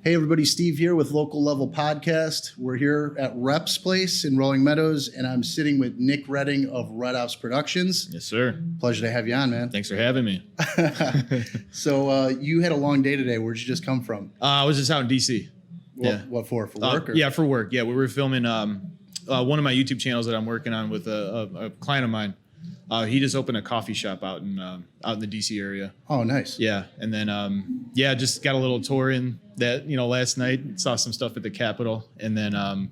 Hey everybody, Steve here with Local Level Podcast. We're here at Rep's Place in Rolling Meadows, and I'm sitting with Nick Redding of R3D Ops Productions. Yes, sir. Pleasure to have you on, man. Thanks for having me. So you had a long day today. Where'd you just come from? I was just out in DC. What for? For work? Or? Yeah, for work. Yeah, we were filming one of my YouTube channels that I'm working on with a client of mine. He just opened a coffee shop out in the DC area. Oh, nice. Yeah, and then just got a little tour in that last night. Saw some stuff at the Capitol, and then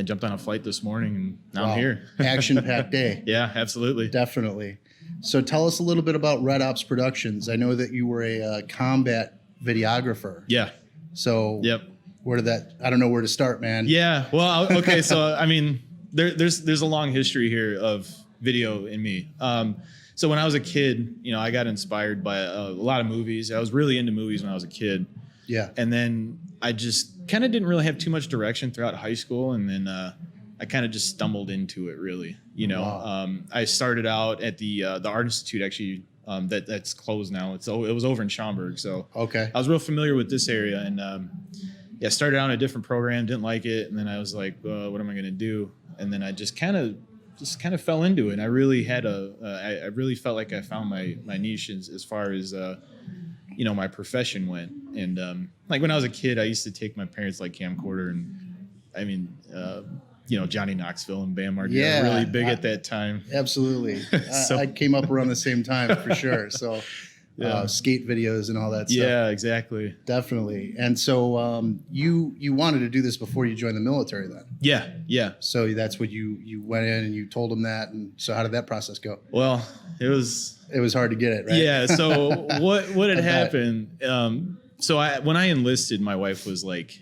jumped on a flight this morning, and now I'm here. Action-packed day. Yeah, absolutely. Definitely. So tell us a little bit about R3D Ops Productions. I know that you were a combat videographer. Yeah. So yep. I don't know where to start, man. Yeah. Well, okay. So I mean, there's a long history here of video in me. So when I was a kid, I got inspired by a lot of movies. I was really into movies when I was a kid. Yeah. And then I just kind of didn't really have too much direction throughout high school. And then I kind of just stumbled into it, really. Wow. I started out at the Art Institute, actually. That's closed now. It was over in Schaumburg. So okay. I was real familiar with this area. And started out in a different program, didn't like it. And then I was like, what am I going to do? And then I just kind of fell into it. And I really I really felt like I found my niche as far as, my profession went. And like when I was a kid, I used to take my parents' like camcorder and Johnny Knoxville and Bam Margera were really big at that time. Absolutely. I came up around the same time for sure. So skate videos and all that stuff. Yeah, exactly. Definitely. And so you wanted to do this before you joined the military then? Yeah. So that's what you went in and you told them that. And so how did that process go? Well, it was hard to get it, right? Yeah. So what had happened? When I enlisted, my wife was like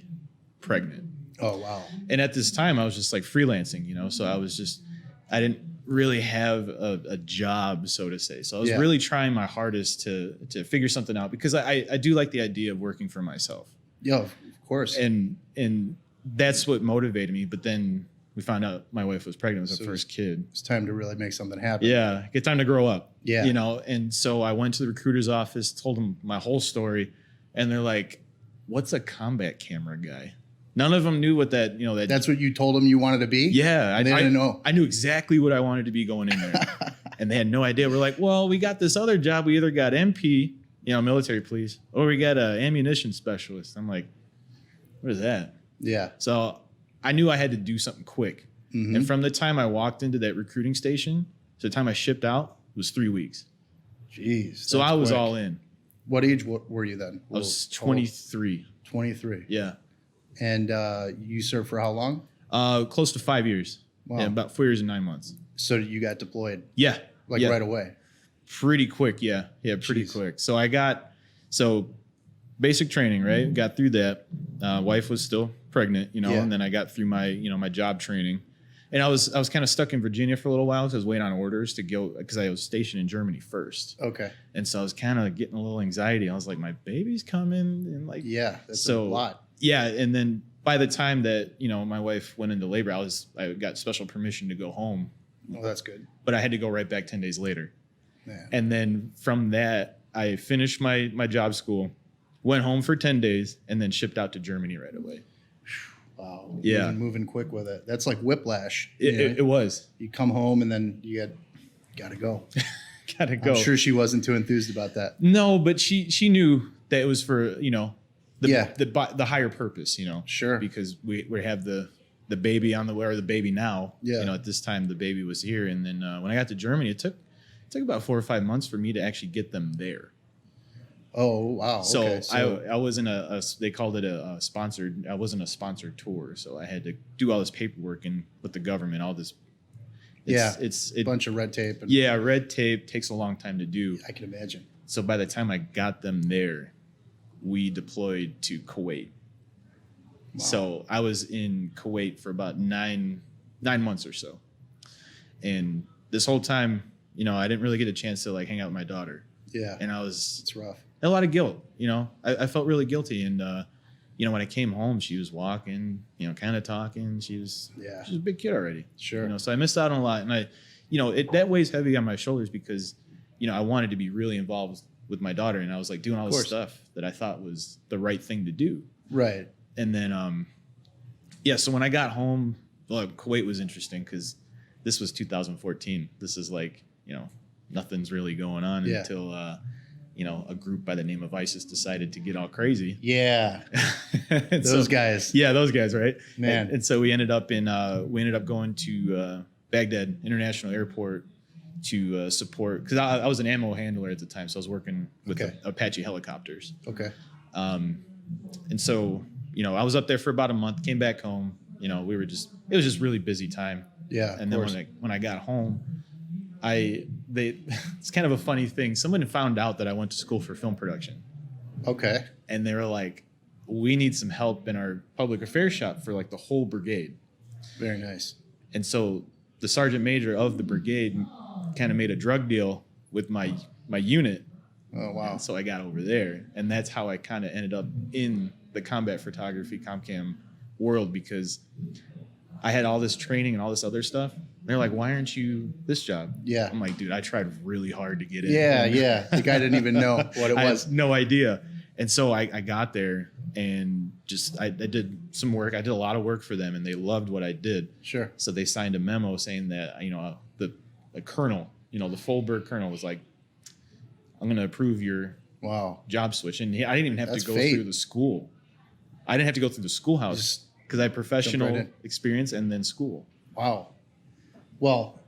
pregnant. Oh, wow. And at this time I was just like freelancing, so I didn't really have a job, so to say. So I was really trying my hardest to figure something out because I do like the idea of working for myself. Yeah, of course. And that's what motivated me. But then we found out my wife was pregnant with her first kid. It's time to really make something happen. Yeah, get time to grow up. Yeah. And so I went to the recruiter's office, told them my whole story, and they're like, "What's a combat camera guy?" None of them knew what that. That's what you told them you wanted to be? Yeah. I didn't know. I knew exactly what I wanted to be going in there. And they had no idea. We're like, well, we got this other job. We either got MP, military police, or we got an ammunition specialist. I'm like, what is that? Yeah. So I knew I had to do something quick. Mm-hmm. And from the time I walked into that recruiting station to the time I shipped out was 3 weeks. Jeez. So I was all in. What age were you then? I was 23. 23. Yeah. And you served for how long? Close to 5 years. Wow. Yeah, about 4 years and 9 months. So you got deployed? Yeah. Right away? Pretty quick, yeah. Yeah, pretty quick. So I got, basic training, right? Got through that. Wife was still pregnant, and then I got through my, my job training. And I was kind of stuck in Virginia for a little while because I was waiting on orders to go because I was stationed in Germany first. Okay. And so I was kind of getting a little anxiety. I was like, my baby's coming, and like, that's a lot. Yeah, and then by the time that my wife went into labor, I got special permission to go home. Oh, that's good. But I had to go right back 10 days later. Yeah. And then from that, I finished my job school, went home for 10 days, and then shipped out to Germany right away. Wow. Yeah. Moving quick with it. That's like whiplash. It was. You come home and then you got to go. Got to go. I'm sure she wasn't too enthused about that. No, but she knew that it was for, the higher purpose, Sure. Because we have the baby on the way, or the baby now. Yeah. At this time the baby was here, and then when I got to Germany, it took about 4 or 5 months for me to actually get them there. Oh wow. So, okay. I wasn't they called it a sponsored. I wasn't a sponsored tour, so I had to do all this paperwork and with the government, all this. It's a bunch of red tape. Red tape takes a long time to do. I can imagine. So by the time I got them there, we deployed to Kuwait. Wow. So I was in Kuwait for about nine months or so. And this whole time, I didn't really get a chance to like hang out with my daughter. Yeah. And it's rough. A lot of guilt, I felt really guilty. And, when I came home, she was walking, kind of talking. She was a big kid already. Sure. So I missed out on a lot. And that weighs heavy on my shoulders because, I wanted to be really involved with my daughter. And I was like doing all this stuff that I thought was the right thing to do. Right. And then, so when I got home, well, Kuwait was interesting because this was 2014. This is like, nothing's really going on until, a group by the name of ISIS decided to get all crazy. Yeah. Those guys. Yeah, those guys, right? Man. And so we ended up going to Baghdad International Airport to support, because I was an ammo handler at the time, so I was working with Apache helicopters. Okay. And so, I was up there for about a month, came back home, it was just really busy time. Yeah. And then when I got home, it's kind of a funny thing. Someone found out that I went to school for film production. Okay. And they were like, we need some help in our public affairs shop for like the whole brigade. Very nice. And so the sergeant major of the brigade kind of made a drug deal with my unit. Oh, wow. And so I got over there, and that's how I kind of ended up in the combat photography ComCam world, because I had all this training and all this other stuff. They're like, why aren't you this job? Yeah. I'm like, dude, I tried really hard to get in. Yeah. The guy didn't even know what it was. I had no idea. And so I got there and just, I did some work. I did a lot of work for them, and they loved what I did. Sure. So they signed a memo saying that, the colonel, the Folberg colonel was like, I'm going to approve your job switch. And I didn't even have to go through the school. I didn't have to go through the schoolhouse because I had professional experience and then school. Wow. Well,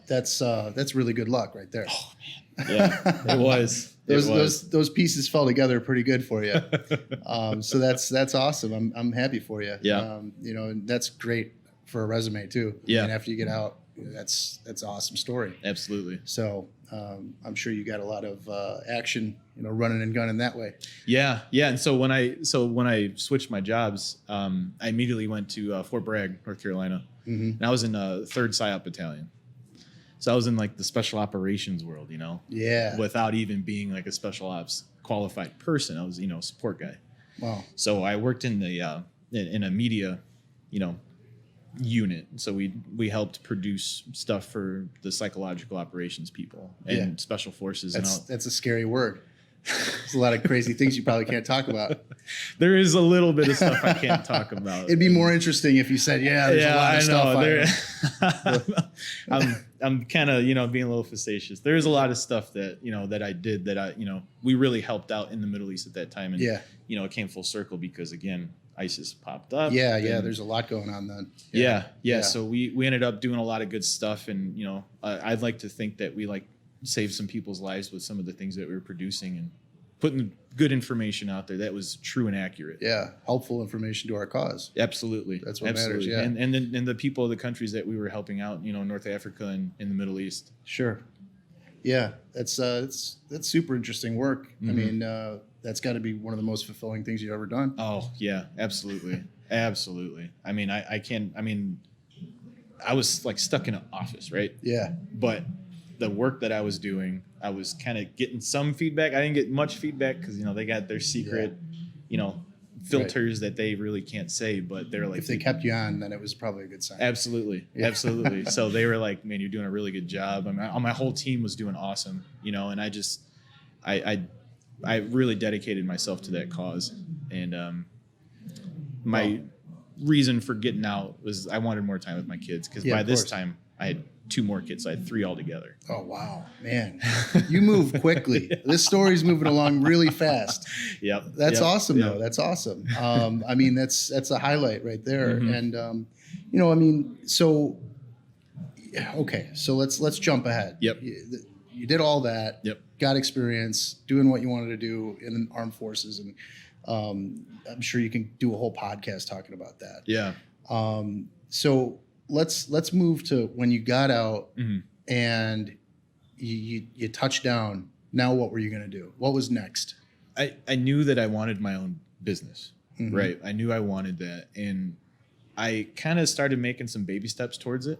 that's really good luck right there. Oh man. Yeah, it was. Those pieces fell together pretty good for you. So that's awesome. I'm happy for you. Yeah. And that's great for a resume too. Yeah. And after you get out, that's an awesome story. Absolutely. So I'm sure you got a lot of action, running and gunning that way. Yeah. And so when I switched my jobs, I immediately went to Fort Bragg, North Carolina, and I was in 3rd PSYOP Battalion. So I was in like the special operations world, Yeah. without even being like a special ops qualified person. I was, a support guy. Wow. So I worked in the in a media, unit. So we helped produce stuff for the psychological operations people and special forces. That's a scary word. There's a lot of crazy things you probably can't talk about. There is a little bit of stuff I can't talk about. It'd be more interesting if you said, there's a lot of stuff. I'm kind of, being a little facetious. There's a lot of stuff that, that I did that we really helped out in the Middle East at that time. And, it came full circle because, again, ISIS popped up. Yeah. There's a lot going on then. Yeah. So we ended up doing a lot of good stuff. And, I'd like to think that we saved some people's lives with some of the things that we were producing and putting good information out there that was true and accurate. Yeah. Helpful information to our cause. Absolutely. That's what matters. Yeah. And then the people of the countries that we were helping out, North Africa and in the Middle East. Sure. Yeah. That's super interesting work. Mm-hmm. I mean, that's got to be one of the most fulfilling things you've ever done. Oh yeah, absolutely. Absolutely. I mean, I was stuck in an office, right? Yeah. But the work that I was doing, I was kind of getting some feedback. I didn't get much feedback because, they got their secret, filters that they really can't say, but they're like, if they kept you on, then it was probably a good sign. Absolutely. Yeah. Absolutely. So they were like, man, you're doing a really good job. I mean, my whole team was doing awesome, and I really dedicated myself to that cause. And my reason for getting out was I wanted more time with my kids because by this time I had 2 more kids. So I had 3 altogether. Oh, wow, man. You move quickly. This story's moving along really fast. Yep. That's awesome, though. That's awesome. I mean, that's a highlight right there. Mm-hmm. And, so let's jump ahead. Yep. You did all that. Yep. Got experience doing what you wanted to do in the armed forces. And I'm sure you can do a whole podcast talking about that. Yeah. So let's move to when you got out and you touched down. Now what were you going to do? What was next? I knew that I wanted my own business, right? I knew I wanted that. And I kind of started making some baby steps towards it.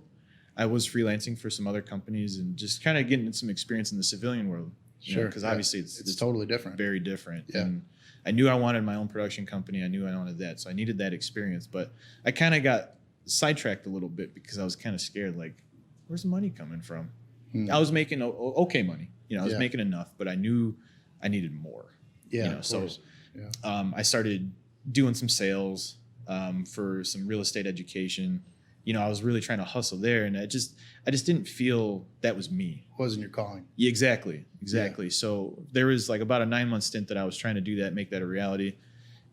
I was freelancing for some other companies and just kind of getting some experience in the civilian world. Sure. Because obviously it's totally different. Very different. Yeah. And I knew I wanted my own production company. I knew I wanted that. So I needed that experience. But I kind of got sidetracked a little bit because I was kind of scared, like, where's the money coming from? I was making okay money. I was making enough, but I knew I needed more. Yeah. So I started doing some sales for some real estate education. I was really trying to hustle there, and I just didn't feel that was me. Wasn't your calling. Yeah, exactly. Yeah. So there was like about a 9-month stint that I was trying to do that, make that a reality.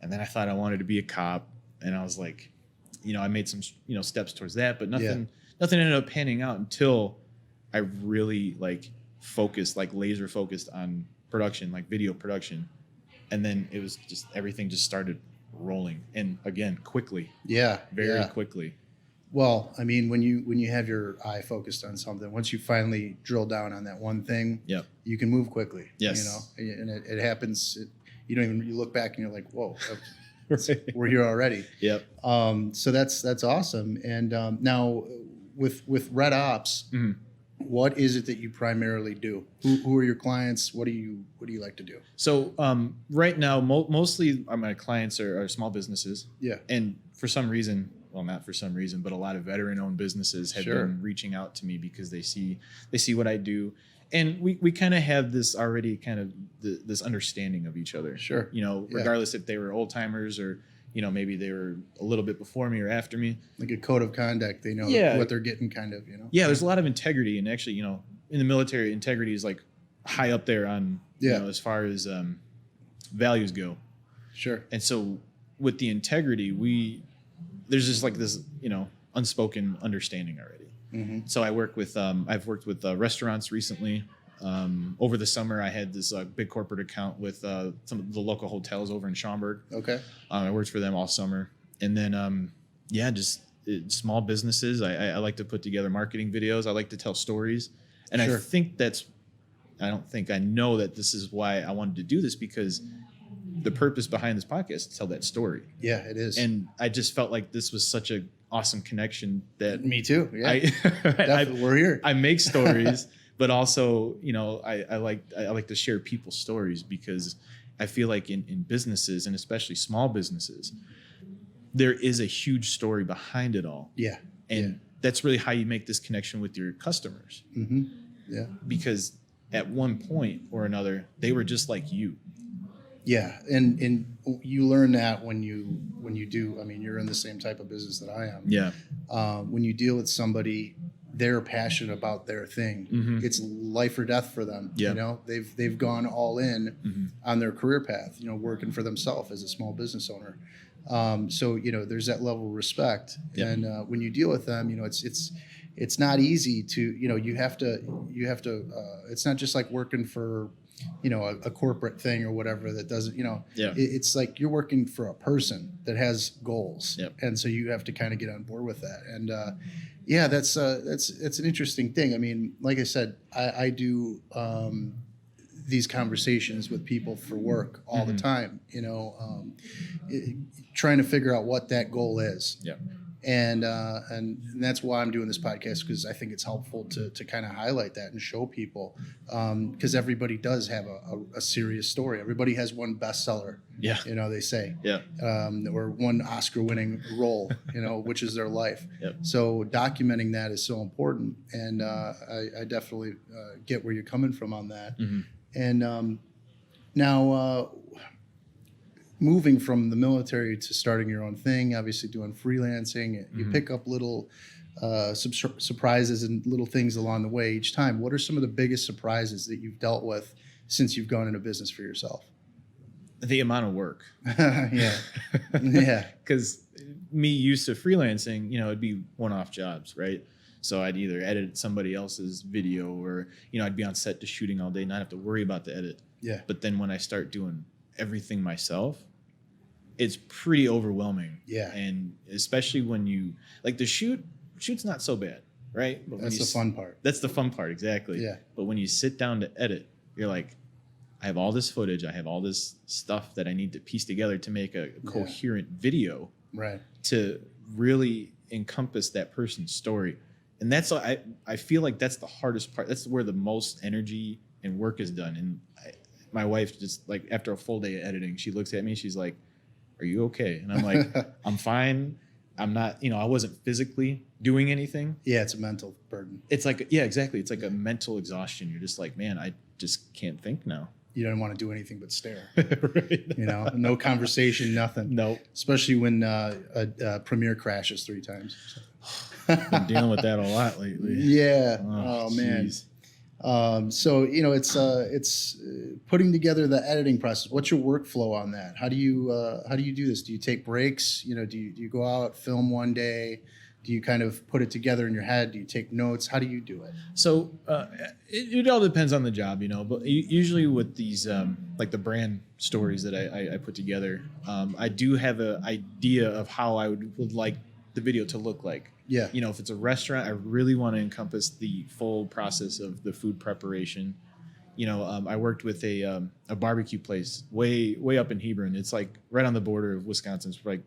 And then I thought I wanted to be a cop, and I was like, I made some, steps towards that, but nothing ended up panning out until I really like focused, like laser focused on production, like video production. And then it was just, everything just started rolling. And again, quickly. Yeah. Very quickly. Well, I mean, when you have your eye focused on something, once you finally drill down on that one thing, you can move quickly. Yes. And it happens. You look back and you're like, whoa, Right. we're here already. Yep. So that's awesome. And now with Red Ops, what is it that you primarily do? Who are your clients? What do you like to do? So right now, mostly my clients are small businesses. Yeah. And for some reason, well, not for some reason, but a lot of veteran-owned businesses have been reaching out to me because they see what I do. And we kind of have this already kind of this understanding of each other. Sure. Regardless if they were old timers or, maybe they were a little bit before me or after me. Like a code of conduct. They know what they're getting kind of, Yeah, there's a lot of integrity. And actually, in the military, integrity is like high up there on, as far as values go. Sure. And so with the integrity, there's just like this, unspoken understanding already. Mm-hmm. So I've worked with restaurants recently. Over the summer, I had this big corporate account with some of the local hotels over in Schaumburg. Okay. I worked for them all summer. And then, just small businesses. I like to put together marketing videos. I like to tell stories. And Sure. I know that this is why I wanted to do this, because the purpose behind this podcast is to tell that story. Yeah, it is. And I just felt like this was such a awesome connection that me too. Yeah. We're here. I make stories, but also, I like to share people's stories, because I feel like in businesses, and especially small businesses, there is a huge story behind it all. Yeah. And that's really how you make this connection with your customers. Mm-hmm. Yeah. Because at one point or another, they were just like you. Yeah, and you learn that when you do. I mean, you're in the same type of business that I am. Yeah. When you deal with somebody, they're passionate about their thing. Mm-hmm. It's life or death for them. Yeah. They've gone all in on their career path. Working for themselves as a small business owner. So there's that level of respect. Yeah. And when you deal with them, it's not easy to you have to. It's not just like working for a corporate thing or whatever that doesn't, it's like you're working for a person that has goals. Yep. And so you have to kind of get on board with that. And that's an interesting thing. I mean, like I said, I do these conversations with people for work all the time, trying to figure out what that goal is. Yeah. And that's why I'm doing this podcast, because I think it's helpful to kind of highlight that and show people, because everybody does have a serious story. Everybody has one bestseller, they say, or one Oscar-winning role, which is their life. Yep. So documenting that is so important, and I definitely get where you're coming from on that. Mm-hmm. And now. Moving from the military to starting your own thing, obviously doing freelancing, you pick up little surprises and little things along the way each time. What are some of the biggest surprises that you've dealt with since you've gone into business for yourself? The amount of work. Yeah. Because me used to freelancing, it'd be one-off jobs, right? So I'd either edit somebody else's video, or, I'd be on set to shooting all day, not have to worry about the edit. Yeah. But then when I start doing everything myself, it's pretty overwhelming. Yeah. And especially when you like the shoot's not so bad, right? But that's the fun part. That's the fun part, exactly. Yeah. But when you sit down to edit, you're like, I have all this footage, I have all this stuff that I need to piece together to make a coherent video. Right. To really encompass that person's story. And that's I feel like that's the hardest part. That's where the most energy and work is done. And my wife just, like, after a full day of editing, she looks at me, she's like, are you okay? And I'm like, I'm fine. I'm not, I wasn't physically doing anything. Yeah, it's a mental burden. It's like, yeah, exactly. It's like a mental exhaustion. You're just like, man, I just can't think now. you don't want to do anything but stare. Right. No conversation, nothing. Nope. Especially when a Premiere crashes 3 times. Been dealing with that a lot lately. Yeah. Oh man. Geez. So it's putting together the editing process. What's your workflow on that? How do you do this? Do you take breaks? Do you go out, film one day? Do you kind of put it together in your head? Do you take notes? How do you do it? So it all depends on the job, but usually with these like the brand stories that I put together, I do have an idea of how I would like the video to look like. Yeah. If it's a restaurant, I really want to encompass the full process of the food preparation. I worked with a barbecue place way up in Hebron. It's like right on the border of Wisconsin. It's like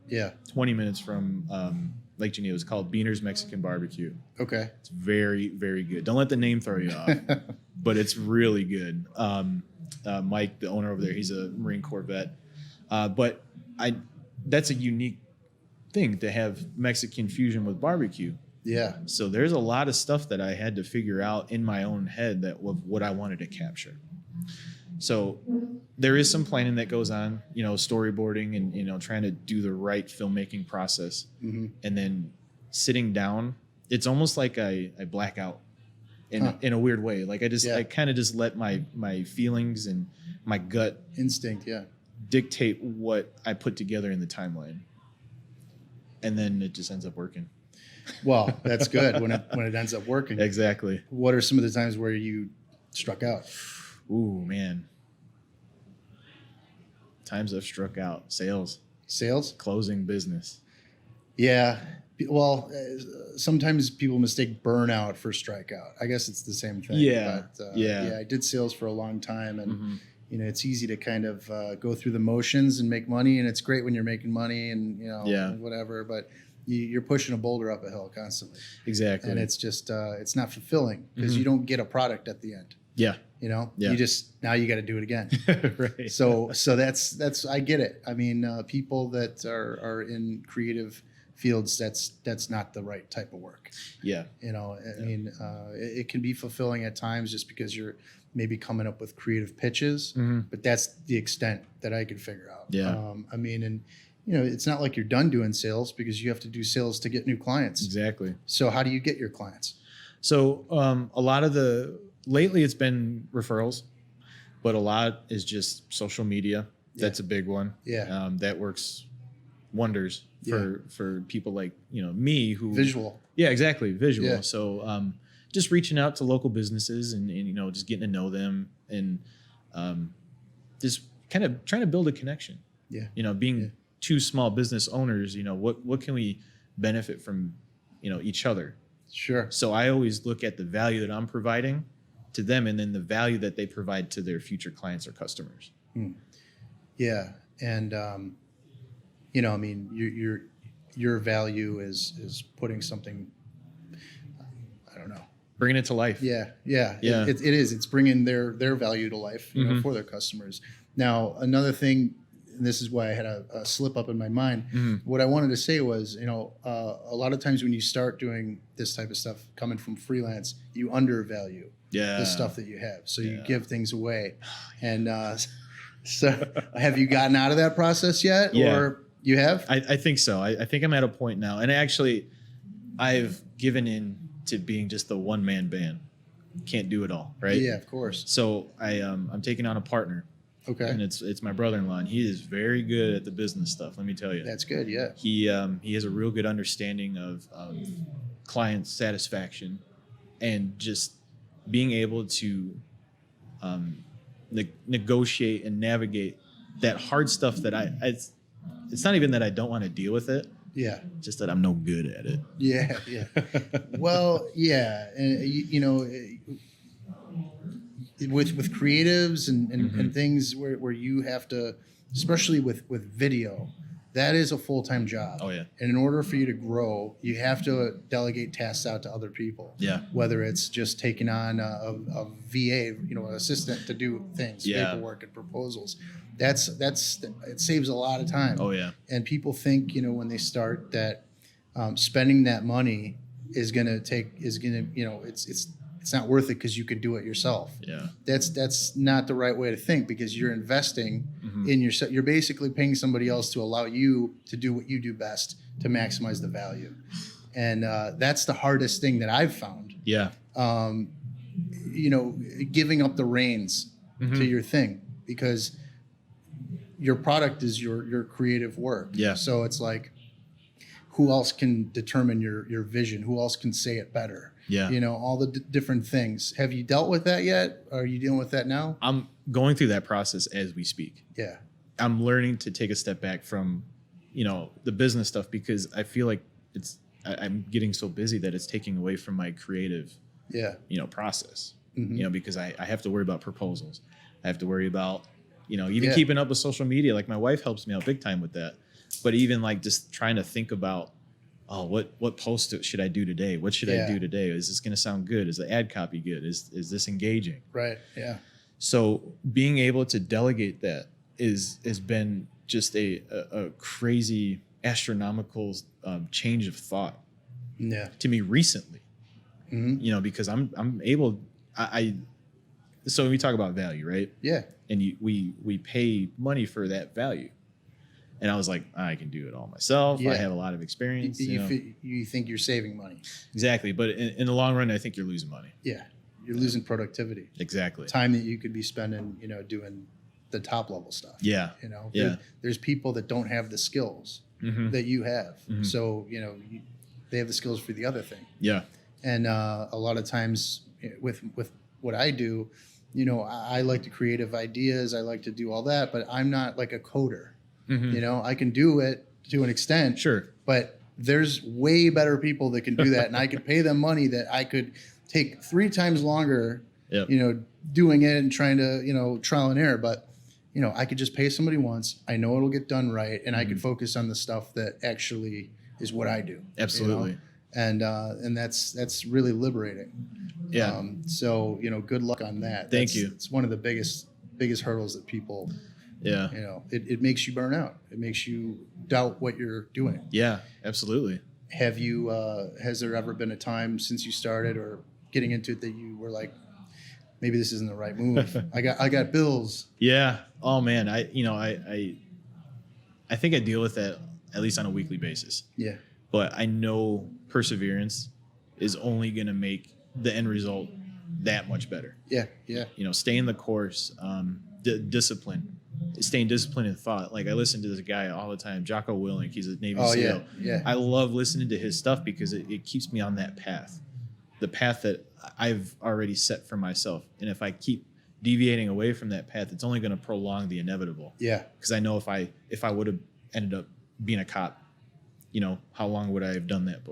20 minutes from Lake Geneva. It's called Beaner's Mexican Barbecue. Okay. It's very, very good. Don't let the name throw you off, but it's really good. Mike, the owner over there, he's a Marine Corps vet. But that's a unique thing to have Mexican fusion with barbecue. Yeah. So there's a lot of stuff that I had to figure out in my own head that of what I wanted to capture. So there is some planning that goes on, storyboarding and, trying to do the right filmmaking process. Mm-hmm. And then sitting down, it's almost like I black out in a weird way. Like I kind of just let my feelings and my gut instinct, dictate what I put together in the timeline. And then it just ends up working. Well, that's good when it ends up working. Exactly. What are some of the times where you struck out? Ooh, man. Times I've struck out. Sales, closing business. Yeah. Well, sometimes people mistake burnout for strikeout. I guess it's the same thing. Yeah. But, I did sales for a long time, and it's easy to kind of go through the motions and make money, and it's great when you're making money and whatever. But you're pushing a boulder up a hill constantly. Exactly. And it's just it's not fulfilling because you don't get a product at the end. Yeah. You just now you got to do it again. Right. So that's I get it. I mean, people that are in creative fields, that's not the right type of work. Yeah. I mean, it can be fulfilling at times just because you're maybe coming up with creative pitches, but that's the extent that I could figure out. Yeah. I mean, and it's not like you're done doing sales because you have to do sales to get new clients. Exactly. So how do you get your clients? So a lot of lately it's been referrals, but a lot is just social media. That's a big one. Yeah. That works wonders for people like, me who visual. Yeah, exactly. Visual. Yeah. So just reaching out to local businesses and just getting to know them and just kind of trying to build a connection. Yeah. Being two small business owners, what can we benefit from, each other? Sure. So I always look at the value that I'm providing to them and then the value that they provide to their future clients or customers. Yeah. And, I mean, your value is putting something, I don't know. Bringing it to life. Yeah. It is. It's bringing their value to life for their customers. Now, another thing, and this is why I had a slip up in my mind. What I wanted to say was, a lot of times when you start doing this type of stuff coming from freelance, you undervalue the stuff that you have. So you give things away. And so have you gotten out of that process yet? Yeah. Or you have? I think so. I think I'm at a point now. And actually, I've given in to being just the one-man band. Can't do it all, right? Yeah, of course. So I'm taking on a partner. Okay. And it's my brother-in-law, and he is very good at the business stuff. Let me tell you. That's good. Yeah. He has a real good understanding of client satisfaction, and just being able to negotiate and navigate that hard stuff that it's not even that I don't want to deal with it. Yeah. Just that I'm no good at it. Yeah. Yeah. Well, yeah. And, with creatives and things where you have to, especially with video, that is a full-time job. Oh, yeah. And in order for you to grow, you have to delegate tasks out to other people. Yeah. Whether it's just taking on a VA, an assistant to do things, paperwork and proposals. It saves a lot of time. Oh, yeah. And people think, when they start that spending that money it's it's not worth it because you could do it yourself. Yeah. That's not the right way to think, because you're investing in yourself. You're basically paying somebody else to allow you to do what you do best to maximize the value. And that's the hardest thing that I've found. Yeah. You know, giving up the reins to your thing, because your product is your creative work. Yeah. So it's like, who else can determine your vision? Who else can say it better? Yeah. You know, all the different things. Have you dealt with that yet? Are you dealing with that now? I'm going through that process as we speak. Yeah. I'm learning to take a step back from, you know, the business stuff, because I feel like I'm getting so busy that it's taking away from my creative, Yeah. you know, process, you know, because I have to worry about proposals. I have to worry about, you know, even keeping up with social media. Like my wife helps me out big time with that. But even like just trying to think about, oh, what post should I do today? What should I do today? Is this going to sound good? Is the ad copy good? Is this engaging? Right. Yeah. So being able to delegate that has been just a crazy astronomical change of thought to me recently. You know, because I'm able, so we talk about value, right? Yeah. And we pay money for that value. And I was like, I can do it all myself. I have a lot of experience. You think you're saving money. Exactly. But in the long run, I think you're losing money. Yeah. You're losing productivity. Exactly. Time that you could be spending, you know, doing the top level stuff. Yeah. You know, Yeah. There's people that don't have the skills that you have. So, you know, they have the skills for the other thing. Yeah. And a lot of times with what I do, you know, I like the creative ideas. I like to do all that, but I'm not like a coder. You know, I can do it to an extent. Sure. But there's way better people that can do that. And I could pay them money that I could take 3 times longer, you know, doing it and trying to, you know, trial and error. But, you know, I could just pay somebody once. I know it'll get done right. And I could focus on the stuff that actually is what I do. Absolutely. You know? And that's really liberating. Yeah. So, you know, good luck on that. Thank you. It's one of the biggest hurdles that people, you know, it makes you burn out. It makes you doubt what you're doing. Yeah, absolutely. Have you, has there ever been a time since you started or getting into it that you were like, maybe this isn't the right move? I got bills. Yeah. Oh man. I think I deal with that at least on a weekly basis. Yeah. But I know perseverance is only going to make the end result that much better. Yeah. Yeah. You know, staying the course, discipline, staying disciplined in thought. Like I listen to this guy all the time, Jocko Willink. He's a Navy SEAL. Yeah. I love listening to his stuff because it keeps me on that path, the path that I've already set for myself. And if I keep deviating away from that path, it's only going to prolong the inevitable. Yeah. Because I know if I would have ended up being a cop, you know, how long would I have done that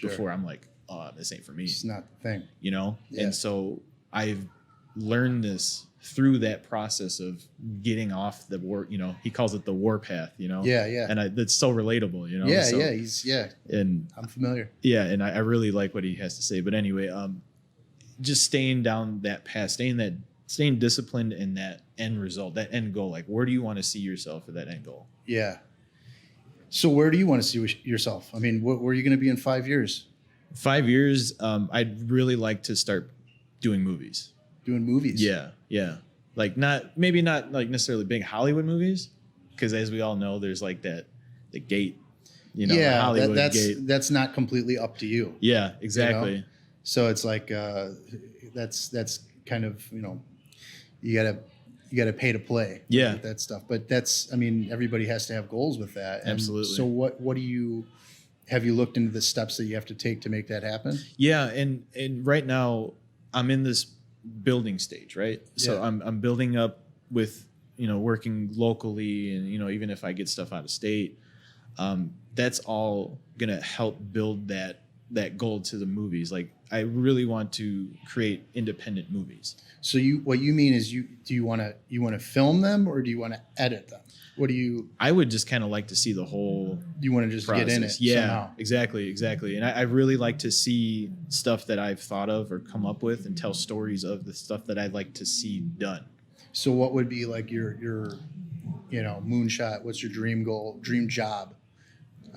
before I'm like, oh, this ain't for me. It's not the thing. You know? Yeah. And so I've learned this through that process of getting off the war, you know, he calls it the war path, you know? Yeah, yeah. And that's so relatable, you know? Yeah, so, and I'm familiar. Yeah, and I really like what he has to say. But anyway, just staying down that path, staying disciplined in that end result, that end goal. Like, where do you want to see yourself at that end goal? Yeah. So where do you want to see yourself? I mean, where are you going to be in 5 years? 5 years, I'd really like to start doing movies. Doing movies? Yeah. Like maybe not like necessarily big Hollywood movies, because as we all know, there's like the gate, you know, the Hollywood gate. That's not completely up to you. Yeah, exactly. You know? So it's like that's kind of, you know, you gotta pay to play. Yeah. With that stuff. But I mean, everybody has to have goals with that. And absolutely. So what do you have you looked into the steps that you have to take to make that happen? Yeah, and right now I'm in this building stage, right? So Yeah. I'm building up with, you know, working locally, and, you know, even if I get stuff out of state, that's all gonna help build that goal to the movies. Like I really want to create independent movies. So what you mean is do you want to film them, or do you want to edit them? What do you? I would just kind of like to see the whole. You want to just process. get in it. Yeah, somehow. exactly. And I really like to see stuff that I've thought of or come up with, and tell stories of the stuff that I'd like to see done. So what would be like your you know, moonshot? What's your dream goal, dream job?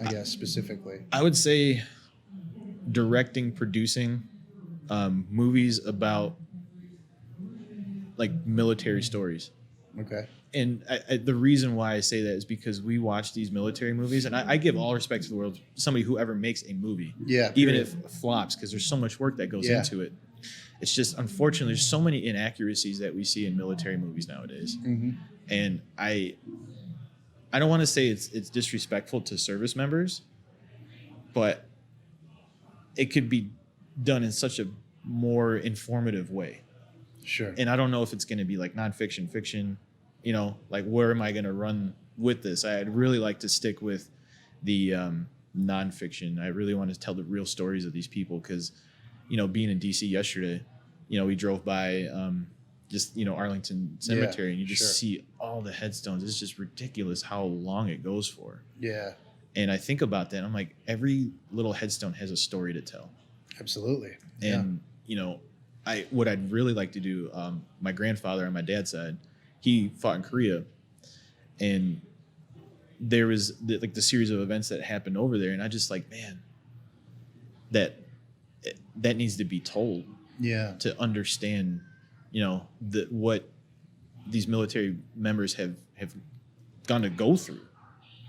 I guess specifically. I would say directing, producing, movies about like military stories. Okay. And the reason why I say that is because we watch these military movies, and I give all respect to the world, somebody who ever makes a movie, Yeah. even period. if it flops, because there's so much work that goes Yeah. into it. It's just, unfortunately, there's so many inaccuracies that we see in military movies nowadays. Mm-hmm. And I don't want to say it's disrespectful to service members, but it could be done in such a more informative way. Sure. And I don't know if it's going to be like nonfiction, fiction, you know, like where am I going to run with this? I'd really like to stick with the nonfiction. I really want to tell the real stories of these people because, you know, being in DC yesterday, you know, we drove by just, you know, Arlington Cemetery, and you just sure. see all the headstones. It's just ridiculous how long it goes for. Yeah. And I think about that. I'm like, every little headstone has a story to tell. Absolutely. And, you know, what I'd really like to do, my grandfather on my dad's side, he fought in Korea, and there was the series of events that happened over there. And I just like, man, that needs to be told. Yeah. To understand, you know, what these military members have gone to go through.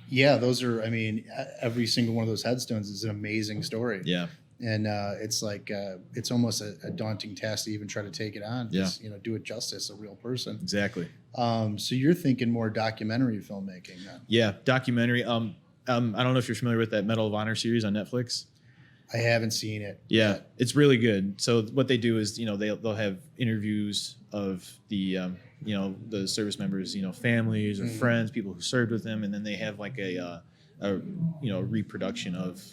Yeah. Those are, I mean, every single one of those headstones is an amazing story. Yeah. And it's like it's almost a daunting task to even try to take it on. Yeah. You know, do it justice, a real person. Exactly. So you're thinking more documentary filmmaking then? Yeah, documentary. I don't know if you're familiar with that Medal of Honor series on Netflix. I haven't seen it. Yeah, yet. it's really good. So what they do is, you know, they'll have interviews of the you know, the service members, you know, families or friends, people who served with them, and then they have like a you know, reproduction of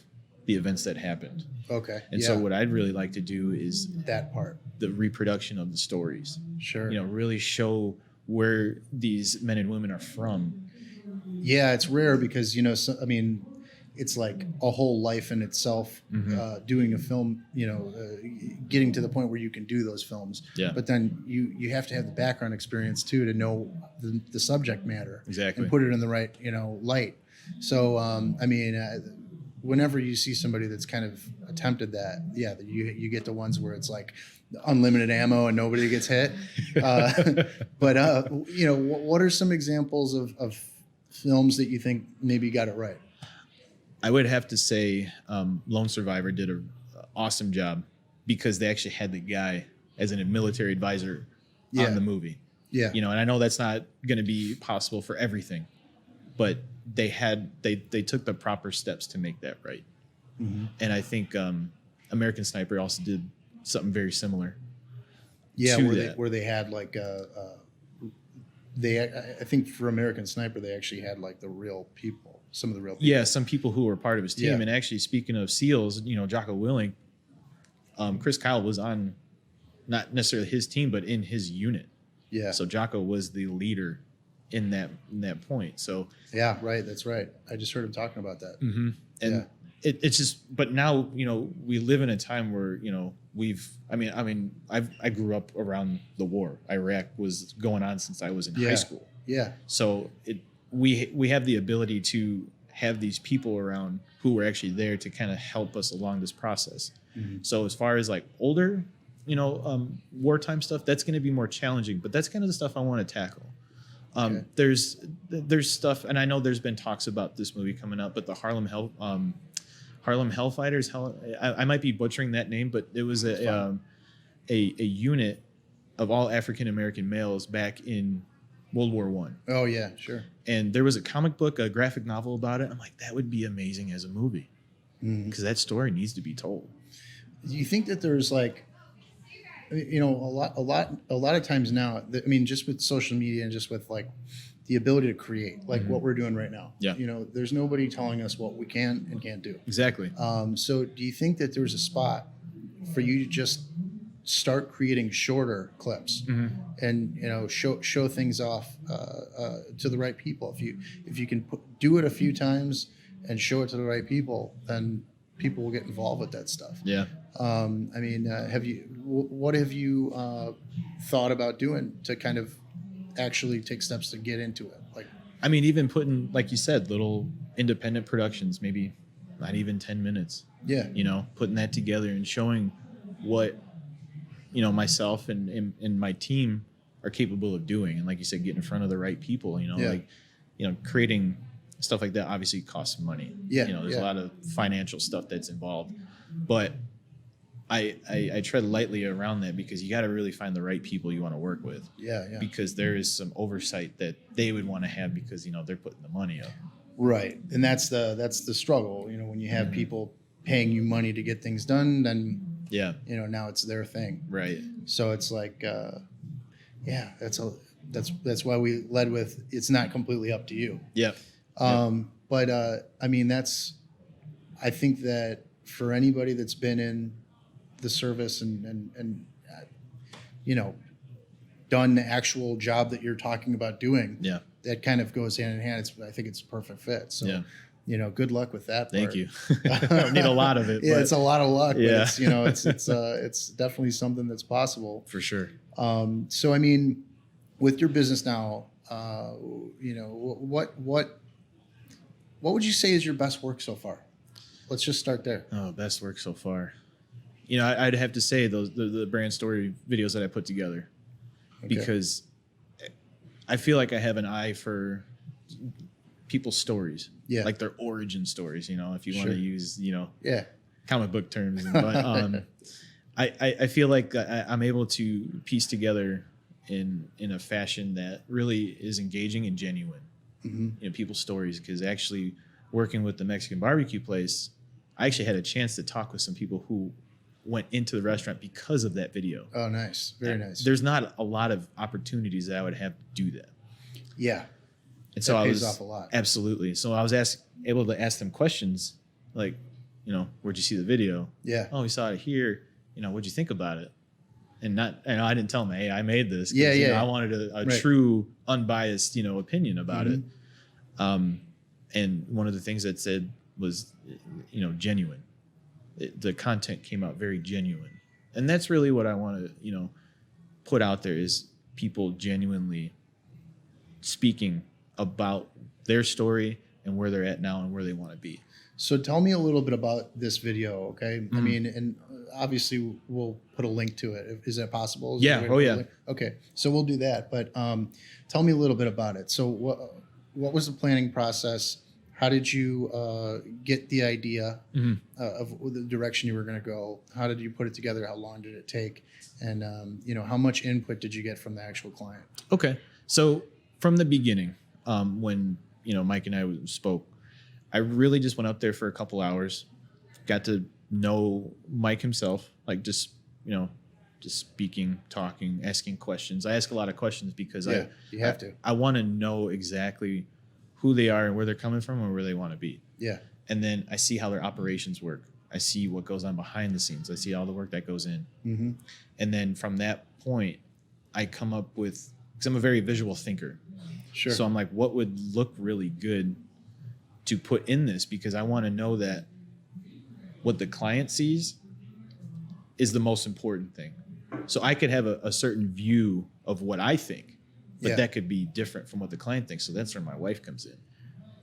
the events that happened. Okay. And so what I'd really like to do is that part, the reproduction of the stories. sure. You know, really show where these men and women are from. Yeah, it's rare because, you know, so, I mean, it's like a whole life in itself, doing a film, you know, getting to the point where you can do those films. Yeah. But then you have to have the background experience too to know the subject matter. Exactly. And put it in the right, you know, light. So, I mean, whenever you see somebody that's kind of attempted that, yeah, you get the ones where it's like unlimited ammo and nobody gets hit. But, you know, what are some examples of films that you think maybe got it right? I would have to say Lone Survivor did an awesome job because they actually had the guy as a military advisor on the movie. Yeah. You know, and I know that's not going to be possible for everything, but they took the proper steps to make that right. Mm-hmm. And I think American Sniper also did something very similar. Yeah, to where they had like I think for American Sniper they actually had like the real people, some of the real people. Yeah, some people who were part of his team. Yeah. And actually, speaking of SEALs, you know, Jocko Willing, Chris Kyle was on not necessarily his team, but in his unit. Yeah. So Jocko was the leader in that point. So Yeah, right. That's right. I just heard him talking about that. and Yeah. it's just, but now, you know, we live in a time where, you know, I grew up around the war. Iraq was going on since I was in high school. Yeah. So we have the ability to have these people around who were actually there to kind of help us along this process. Mm-hmm. So as far as like older, you know, wartime stuff, that's going to be more challenging, but that's kind of the stuff I want to tackle. Okay. There's stuff, and I know there's been talks about this movie coming up, but the Harlem Hellfighters, I might be butchering that name, but it was a unit of all African American males back in World War I. Oh yeah, sure. And there was a comic book, a graphic novel about it. I'm like, that would be amazing as a movie because that story needs to be told. Do you think that there's like, you know, a lot of times now, I mean, just with social media and just with like the ability to create, like what we're doing right now. Yeah. You know, there's nobody telling us what we can and can't do. Exactly. So do you think that there's a spot for you to just start creating shorter clips and, you know, show things off to the right people? If you can do it a few times and show it to the right people, then people will get involved with that stuff. Yeah. I mean, what have you thought about doing to kind of actually take steps to get into it? Like, I mean, even putting, like you said, little independent productions, maybe not even 10 minutes. Yeah. You know, putting that together and showing what myself and my team are capable of doing. And like you said, get in front of the right people, like, creating stuff like that obviously costs money. Yeah. There's a lot of financial stuff that's involved, but I tread lightly around that because you got to really find the right people you want to work with. Yeah. Because there is some oversight that they would want to have because, they're putting the money up. Right. And that's the struggle, when you have people paying you money to get things done, then, now it's their thing. Right. So it's like, that's why we led with, it's not completely up to you. Yep. But I think that for anybody that's been in the service and done the actual job that you're talking about doing, that kind of goes hand in hand. I think it's a perfect fit. So, good luck with that. Thank you. I don't need a lot of it. Yeah, but it's a lot of luck. Yeah. But it's definitely something that's possible. For sure. So, with your business now, what would you say is your best work so far? Let's just start there. Oh, best work so far. I'd have to say the brand story videos that I put together, because I feel like I have an eye for people's stories, like their origin stories. If you want to use comic book terms, but I feel like I'm able to piece together in a fashion that really is engaging and genuine. People's stories, because actually working with the Mexican barbecue place, I actually had a chance to talk with some people who went into the restaurant because of that video. Oh, nice. Very nice. There's not a lot of opportunities that I would have to do that. Yeah. And so that I pays was off a lot. Absolutely. So I was able to ask them questions like, where'd you see the video? Yeah. Oh, we saw it here. What'd you think about it? And I didn't tell them, hey, I made this. I wanted a true, unbiased, opinion about it. And one of the things that said was, genuine. The content came out very genuine. And that's really what I want to, put out there, is people genuinely speaking about their story and where they're at now and where they want to be. So tell me a little bit about this video, okay? And obviously we'll put a link to it. Is that possible? Yeah. Oh, yeah. Okay. So we'll do that. But tell me a little bit about it. So what was the planning process? How did you get the idea of the direction you were going to go? How did you put it together? How long did it take? And, how much input did you get from the actual client? Okay. So from the beginning, when, Mike and I spoke, I really just went up there for a couple hours, got to know Mike himself, like just speaking, talking, asking questions. I ask a lot of questions because you have to. I want to know exactly who they are and where they're coming from and where they want to be. Yeah. And then I see how their operations work. I see what goes on behind the scenes. I see all the work that goes in. Mm-hmm. And then from that point, I come up with, because I'm a very visual thinker. Sure. So I'm like, what would look really good to put in this? Because I want to know that what the client sees is the most important thing. So I could have a certain view of what I think, but that could be different from what the client thinks. So that's where my wife comes in,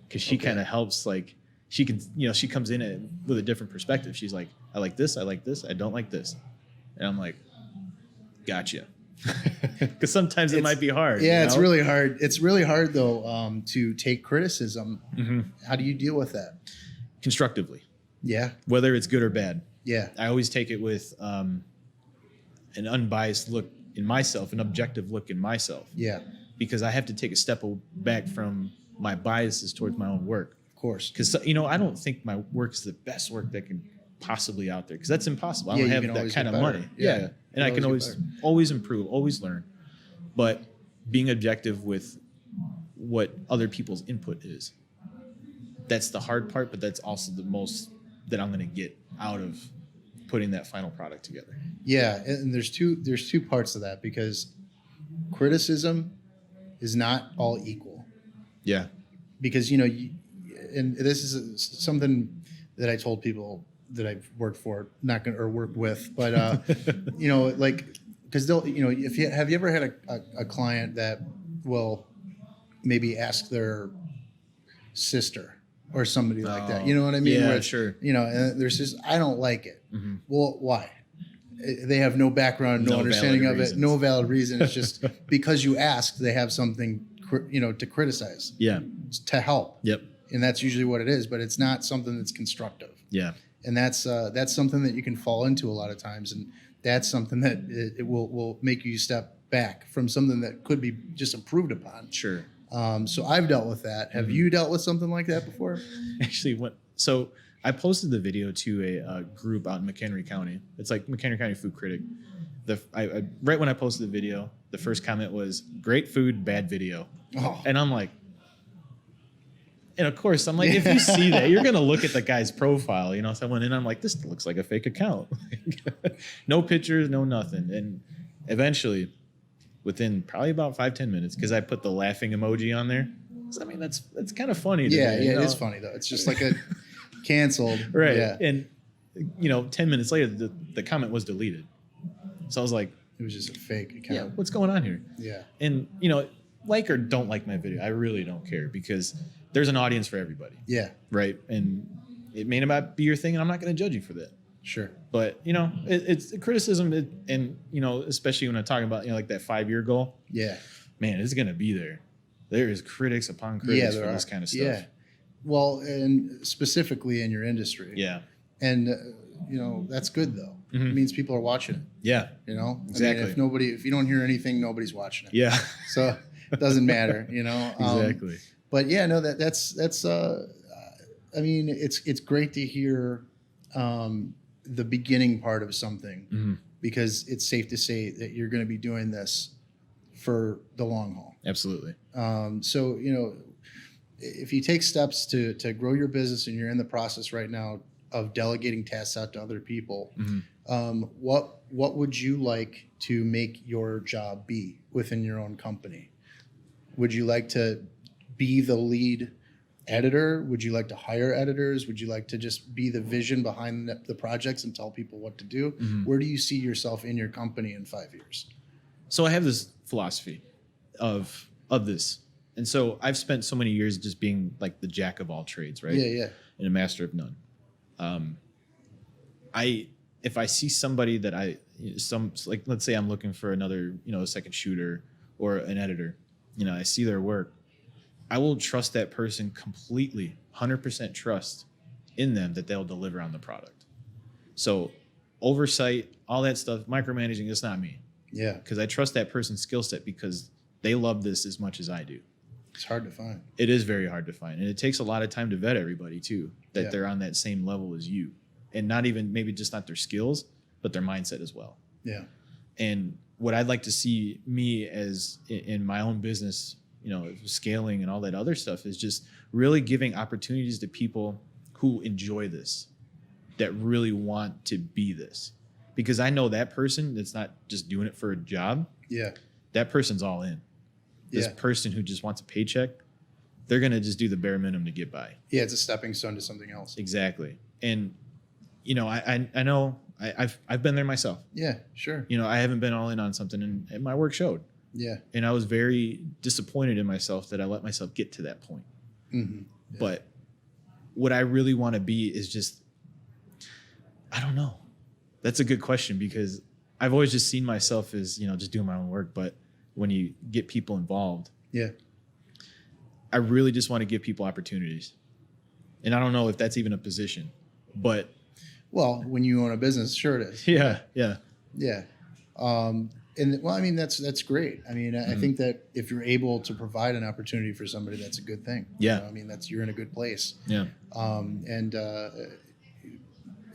because she kind of helps. Like she can, she comes in with a different perspective. She's like, I like this, I don't like this, and I'm like, gotcha. Because sometimes it might be hard. Yeah, it's really hard. It's really hard though to take criticism. Mm-hmm. How do you deal with that? Constructively. Yeah. Whether it's good or bad. Yeah. I always take it with an unbiased look in myself, an objective look in myself. Yeah. Because I have to take a step back from my biases towards my own work. Of course. Because, I don't think my work is the best work that can possibly out there, because that's impossible. I don't have that kind of money. Yeah. And I can always improve, always learn. But being objective with what other people's input is, that's the hard part, but that's also the most that I'm going to get out of putting that final product together. Yeah, and there's two parts to that, because criticism is not all equal. Yeah. Because, and this is something that I told people that I've worked for, worked with, but like, because they'll, have you ever had a client that will maybe ask their sister or somebody like that? You know what I mean? Yeah, sure. And there's just, I don't like it. Mm-hmm. Well, why? they have no background, no understanding valid of reasons. it, no valid reason. It's just because you asked, they have something, to criticize, Yeah. to help. Yep. And that's usually what it is, but it's not something that's constructive. Yeah. And that's something that you can fall into a lot of times. And that's something that it will make you step back from something that could be just improved upon. Sure. So I've dealt with that. Have you dealt with something like that before? Actually, so I posted the video to a group out in McHenry County. It's like McHenry County Food Critic. Right when I posted the video, the first comment was, "Great food, bad video." Oh. And I'm like, and of course, I'm like, if you see that, you're gonna look at the guy's profile, So I went in, I'm like, this looks like a fake account. No pictures, no nothing. And eventually, within probably about 5-10 minutes, because I put the laughing emoji on there. So, I mean, that's kind of funny. Yeah, it is funny though. It's just like a canceled. Right. Yeah. And 10 minutes later, the comment was deleted. So I was like, It was just a fake account. yeah, what's going on here? Yeah. And like or don't like my video, I really don't care, because there's an audience for everybody. Yeah. Right. And it may not be your thing, and I'm not going to judge you for that. Sure. But it's criticism, and especially when I'm talking about like that 5-year goal. Yeah. Man, it's going to be there. There is critics upon critics for this kind of stuff. Yeah. Well, and specifically in your industry. Yeah. And that's good though. Mm-hmm. It means people are watching it. Yeah. Exactly. I mean, if you don't hear anything, nobody's watching it. Yeah. So it doesn't matter. Exactly. But yeah, no, that's I mean, it's great to hear the beginning part of something, Mm-hmm. because it's safe to say that you're going to be doing this for the long haul. Absolutely. So if you take steps to grow your business, and you're in the process right now of delegating tasks out to other people, Mm-hmm. what would you like to make your job be within your own company? Would you like to be the lead editor? Would you like to hire editors? Would you like to just be the vision behind the projects and tell people what to do? Mm-hmm. Where do you see yourself in your company in 5 years? So I have this philosophy of this. And so I've spent so many years just being like the jack of all trades, right? Yeah. And a master of none. If I see somebody that let's say I'm looking for another, a second shooter or an editor, I see their work, I will trust that person completely, 100% trust in them that they'll deliver on the product. So oversight, all that stuff, micromanaging, it's not me. Yeah. Because I trust that person's skill set, because they love this as much as I do. It's hard to find. It is very hard to find. And it takes a lot of time to vet everybody too, that Yeah. they're on that same level as you. And not even maybe just not their skills, but their mindset as well. Yeah. And what I'd like to see me as in my own business, scaling and all that other stuff, is just really giving opportunities to people who enjoy this, that really want to be this. Because I know that person that's not just doing it for a job. Yeah. That person's all in. This Yeah. person who just wants a paycheck, they're going to just do the bare minimum to get by. Yeah. It's a stepping stone to something else. Exactly. And, I know I've been there myself. Yeah. Sure. I haven't been all in on something, and my work showed. Yeah. And I was very disappointed in myself that I let myself get to that point. Mm-hmm. Yeah. But what I really want to be is just, I don't know. That's a good question, because I've always just seen myself as, just doing my own work. But when you get people involved, Yeah. I really just want to give people opportunities. And I don't know if that's even a position, but Well, when you own a business, sure it is. yeah. Yeah. I mean, that's great. I mean, I think that if you're able to provide an opportunity for somebody, that's a good thing. Yeah. I mean, you're in a good place. Yeah.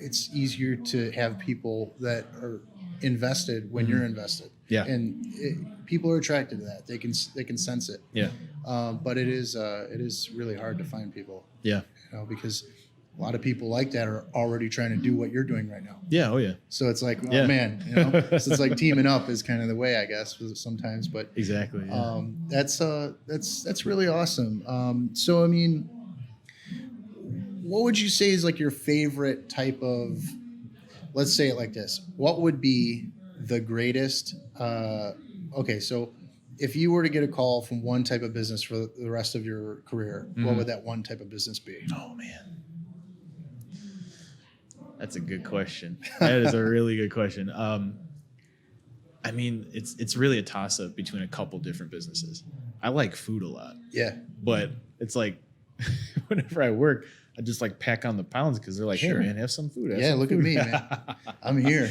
It's easier to have people that are invested when you're invested. Yeah. And people are attracted to that. They can sense it. Yeah. But it is really hard to find people. Yeah. Because a lot of people like that are already trying to do what you're doing right now. Yeah. Oh yeah. So it's like, oh Yeah. man, so it's like teaming up is kind of the way, I guess, sometimes. But Exactly. Yeah. that's really awesome. So I mean, what would you say is like your favorite type of? Let's say it like this: what would be the greatest? Okay, so if you were to get a call from one type of business for the rest of your career, what would that one type of business be? Oh man. That's a good question. That is a really good question. I mean, it's really a toss up between a couple different businesses. I like food a lot. Yeah. But it's like whenever I work, I just like pack on the pounds because they're like, Sure. hey man, have some food. Yeah, look at me, man. I'm here.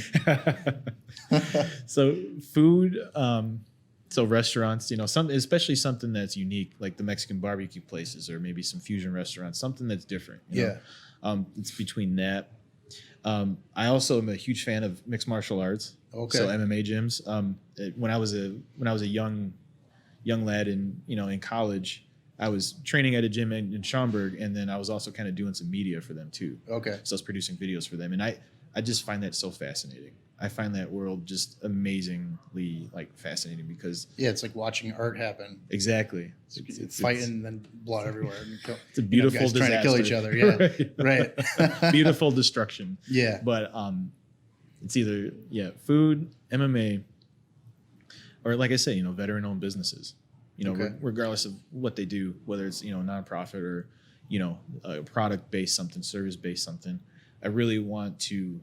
So food, so restaurants, especially something that's unique, like the Mexican barbecue places or maybe some fusion restaurants, something that's different. You know? It's between that. I also am a huge fan of mixed martial arts. Okay. So MMA gyms. When I was a young lad in college, I was training at a gym in Schaumburg, and then I was also kind of doing some media for them too. Okay. So I was producing videos for them, and I just find that so fascinating. I find that world just amazingly like fascinating because it's like watching art happen. Exactly. It's fighting and then blood everywhere. And it's a beautiful guys disaster. trying to kill each other. Yeah. Right. Beautiful destruction. Yeah. But it's either food, MMA, or like I say, veteran-owned businesses. Okay. Regardless of what they do, whether it's nonprofit or a product-based something, service-based something. I really want to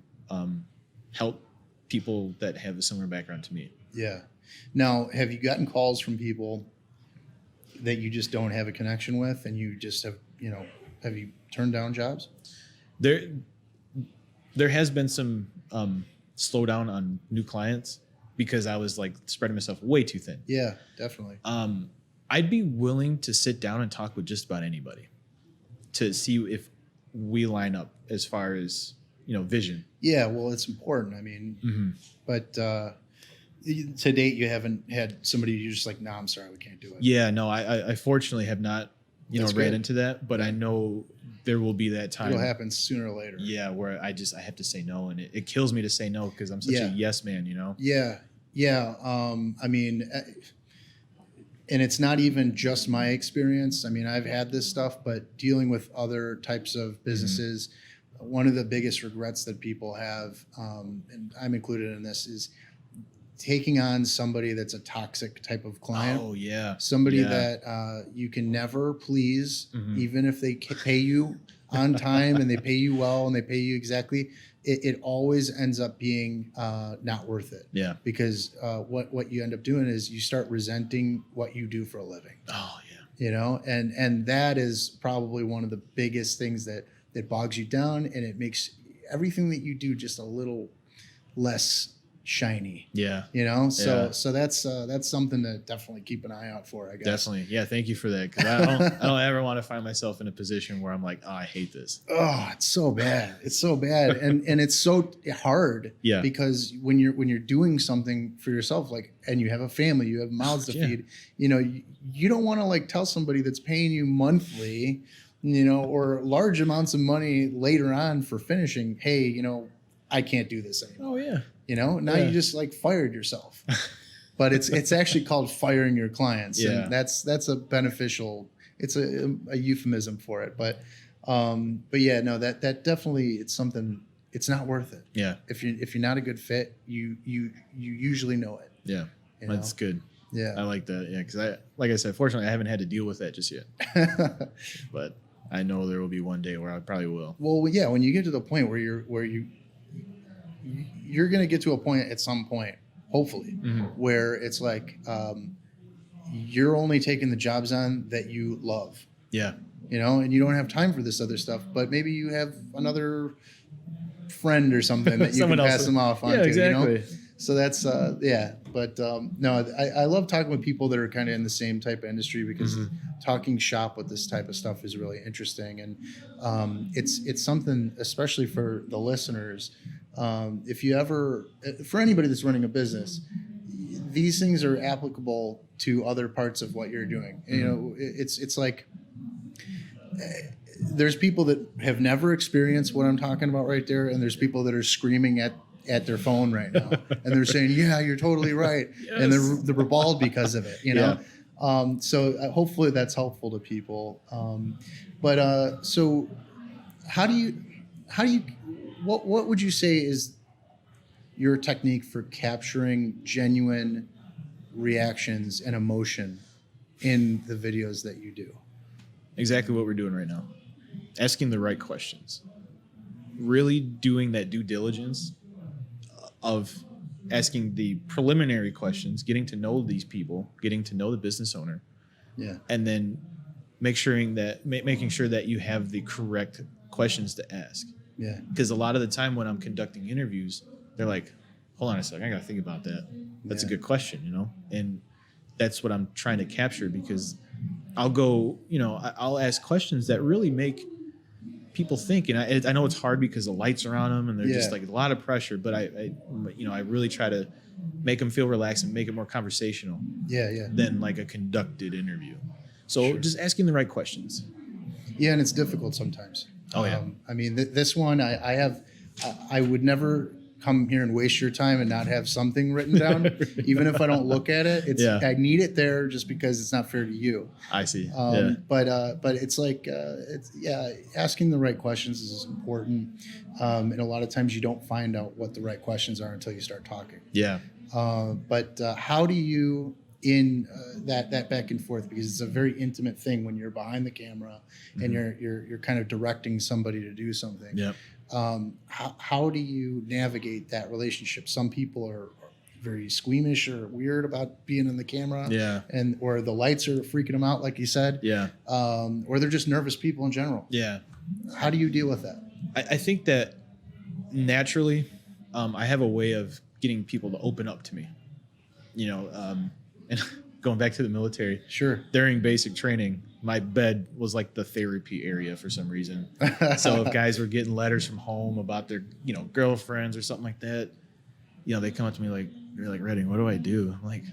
help people that have a similar background to me. Yeah. Now, have you gotten calls from people that you just don't have a connection with, and you just have you turned down jobs? There has been some slowdown on new clients because I was like spreading myself way too thin. Yeah, definitely. I'd be willing to sit down and talk with just about anybody to see if we line up as far as vision. Yeah, well, it's important. I mean, but to date, you haven't had somebody you're just like, I'm sorry, we can't do it. Yeah, no, I fortunately have not, That's ran good. into that, but I know there will be that time. It'll happen sooner or later. Yeah, where I have to say no, and it kills me to say no because I'm such a yes man, Yeah, yeah. I mean, and it's not even just my experience. I mean, I've had this stuff, but dealing with other types of businesses, one of the biggest regrets that people have, and I'm included in this, is taking on somebody that's a toxic type of client. Oh yeah, somebody that you can never please, even if they pay you on time and they pay you well and they pay you exactly. It always ends up being not worth it. Yeah, because what you end up doing is you start resenting what you do for a living. Oh yeah, and that is probably one of the biggest things that bogs you down, and it makes everything that you do just a little less shiny. Yeah. So that's something to definitely keep an eye out for, I guess. Definitely. Yeah. Thank you for that. Cause I don't ever want to find myself in a position where I'm like, I hate this. Oh, it's so bad. It's so bad. And it's so hard. Yeah. Because when you're doing something for yourself, like, and you have a family, you have mouths to feed, you don't want to like tell somebody that's paying you monthly, or large amounts of money later on for finishing, hey, I can't do this anymore. Oh yeah. Now you just like fired yourself. But it's actually called firing your clients. Yeah. And that's a beneficial, it's a euphemism for it. But yeah, no, that definitely, it's something, it's not worth it. Yeah. If you're not a good fit, you usually know it. Yeah. That's good. Yeah. I like that. Yeah. Cause like I said, fortunately I haven't had to deal with that just yet, but I know there will be one day where I probably will. Well, yeah. When you get to the point where you're going to get to a point at some point, hopefully, where it's like you're only taking the jobs on that you love. Yeah. And you don't have time for this other stuff, but maybe you have another friend or something that you can pass them off on to, exactly. So that's, but no, I love talking with people that are kind of in the same type of industry, because talking shop with this type of stuff is really interesting. And it's something, especially for the listeners, if you ever, for anybody that's running a business, these things are applicable to other parts of what you're doing. It's like, there's people that have never experienced what I'm talking about right there, and there's people that are screaming at their phone right now, and they're saying, "Yeah, you're totally right," Yes. and they're bald because of it. So hopefully that's helpful to people. So how do you what would you say is your technique for capturing genuine reactions and emotion in the videos that you do? Exactly what we're doing right now. Asking the right questions. really doing that due diligence of asking the preliminary questions, getting to know these people, getting to know the business owner, and then making sure that you have the correct questions to ask. Yeah. Because a lot of the time when I'm conducting interviews, they're like, hold on a second, I got to think about that. That's a good question, And that's what I'm trying to capture, because I'll ask questions that really make people think. And I know it's hard because the lights are on them and they're just like a lot of pressure, but I really try to make them feel relaxed and make it more conversational than like a conducted interview. So just asking the right questions. Yeah, and it's difficult sometimes. Oh, yeah. I mean, this one, I would never come here and waste your time and not have something written down, even if I don't look at it. I need it there just because it's not fair to you. I see. But it's like, asking the right questions is important. And a lot of times you don't find out what the right questions are until you start talking. Yeah. But how do you, in that back and forth, because it's a very intimate thing when you're behind the camera and you're kind of directing somebody to do something. Yeah. How do you navigate that relationship? Some people are very squeamish or weird about being in the camera, or the lights are freaking them out, like you said, or they're just nervous people in general. Yeah. How do you deal with that? I think that naturally, I have a way of getting people to open up to me, and going back to the military, during basic training, my bed was like the therapy area for some reason. So if guys were getting letters from home about their, girlfriends or something like that, they come up to me like, they're like, Redding, what do I do? I'm like,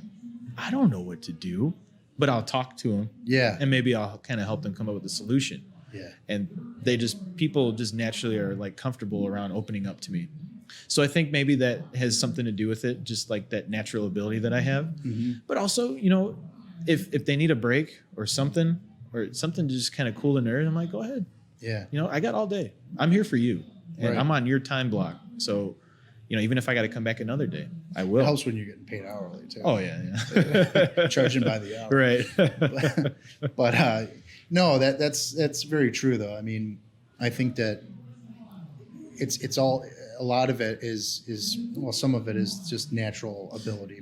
I don't know what to do, but I'll talk to them. Yeah. And maybe I'll kind of help them come up with a solution. Yeah. And people just naturally are like comfortable around opening up to me. So I think maybe that has something to do with it, just like that natural ability that I have. Mm-hmm. But also, if they need a break or something to just kind of cool the nerves, I'm like, go ahead. Yeah. I got all day. I'm here for you. And I'm on your time block. So, even if I got to come back another day, I will. It helps when you're getting paid hourly too. Oh yeah. Charging by the hour. Right. but no, that's very true though. I mean, I think that it's all, a lot of it is well, some of it is just natural ability,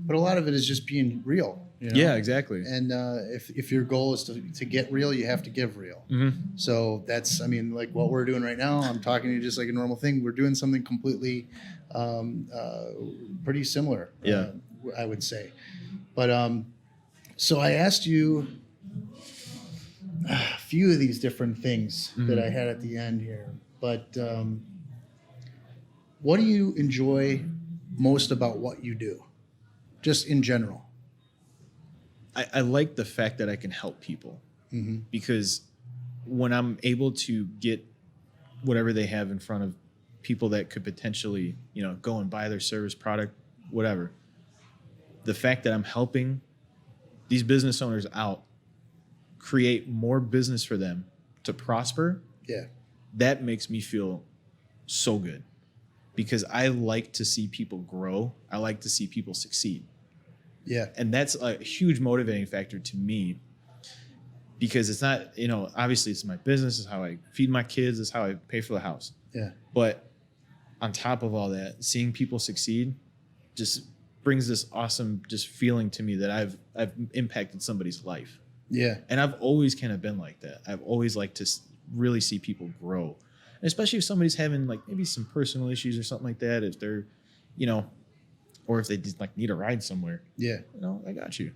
but a lot of it is just being real. Yeah, exactly. And if your goal is to get real, you have to give real. Mm-hmm. So that's, like what we're doing right now. I'm talking to you just like a normal thing. We're doing something completely pretty similar. I would say. But so I asked you a few of these different things that I had at the end here, but what do you enjoy most about what you do, just in general? I like the fact that I can help people, because when I'm able to get whatever they have in front of people that could potentially, go and buy their service, product, whatever, the fact that I'm helping these business owners out, create more business for them to prosper, that makes me feel so good, because I like to see people grow. I like to see people succeed. Yeah. And that's a huge motivating factor to me, because it's not, obviously it's my business, it's how I feed my kids, it's how I pay for the house. Yeah. But on top of all that, seeing people succeed just brings this awesome just feeling to me that I've impacted somebody's life. Yeah. And I've always kind of been like that. I've always liked to really see people grow. And especially if somebody's having like maybe some personal issues or something like that, if they're, or if they just like need a ride somewhere. Yeah. I got you.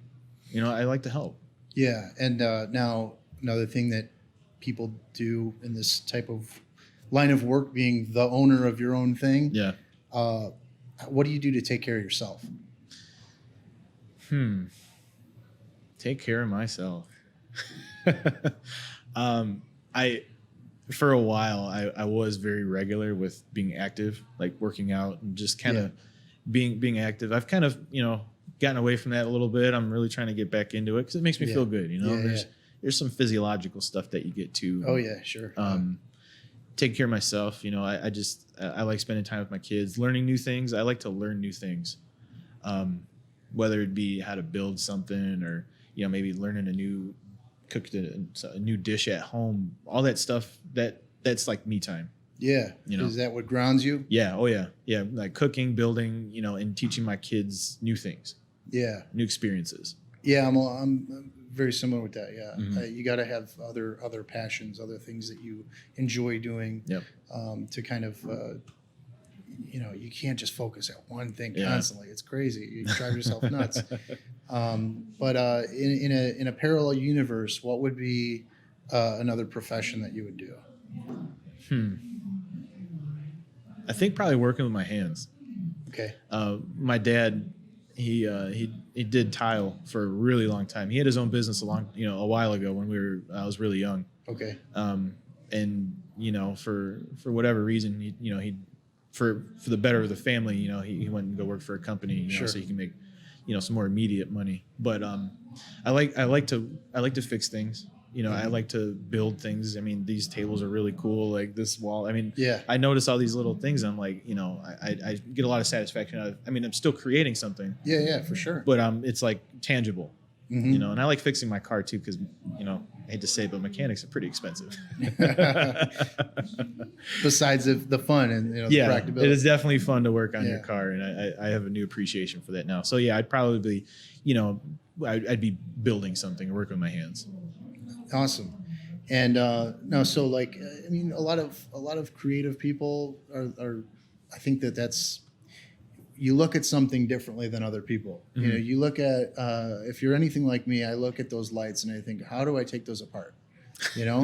I like to help. Yeah. And now another thing that people do in this type of line of work, being the owner of your own thing. Yeah. What do you do to take care of yourself? Take care of myself. For a while, I was very regular with being active, like working out and just kind of being active. I've kind of, gotten away from that a little bit. I'm really trying to get back into it because it makes me feel good. There's some physiological stuff that you get to. Oh yeah, sure. Taking care of myself. I like spending time with my kids, learning new things. I like to learn new things, whether it be how to build something or, maybe learning a new dish at home, all that stuff that's like me time. Yeah. You know? Is that what grounds you? Yeah. Oh yeah. Yeah. Like cooking, building, you know, and teaching my kids new things, Yeah. new experiences. Yeah. I'm very similar with that. Yeah. Mm-hmm. You got to have other passions, other things that you enjoy doing. Yep. To kind of, you can't just focus at one thing Yeah. constantly. It's crazy. You drive yourself nuts. But in a parallel universe, what would be another profession that you would do? I think probably working with my hands. Okay. My dad, he did tile for a really long time. He had his own business a while ago when I was really young. Okay. And you know, for whatever reason, he for the better of the family, you know, he went and go work for a company, you know, Sure. so he can make, you know, some more immediate money. But I like to fix things. You know, I like to build things. I mean, these tables are really cool. Like this wall. I mean, Yeah. I notice all these little things. And I'm like, you know, I get a lot of satisfaction out of. I mean, I'm still creating something, Yeah, for sure. but it's like tangible. Mhm. You know, and I like fixing my car too because, you know, I hate to say it, but mechanics are pretty expensive. Besides the fun and the Yeah, practicability. it is definitely fun to work on your Yeah. car, and I have a new appreciation for that now. So yeah, I'd probably, you know, I'd be building something, working with my hands. Awesome. And no, so like I mean, a lot of creative people are I think that's you look at something differently than other people. Mm-hmm. You know, you look at if you're anything like me, I look at those lights and I think, how do I take those apart? You know,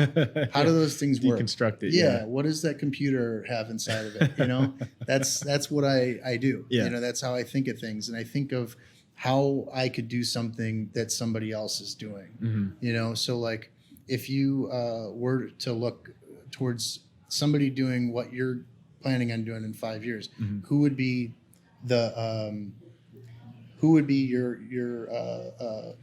how do those things work? Deconstruct it. Yeah. What does that computer have inside of it? You know, that's what I do. Yeah. You know, that's how I think of things, and I think of how I could do something that somebody else is doing. Mm-hmm. You know, so like if you were to look towards somebody doing what you're planning on doing in 5 years, Mm-hmm. who would be your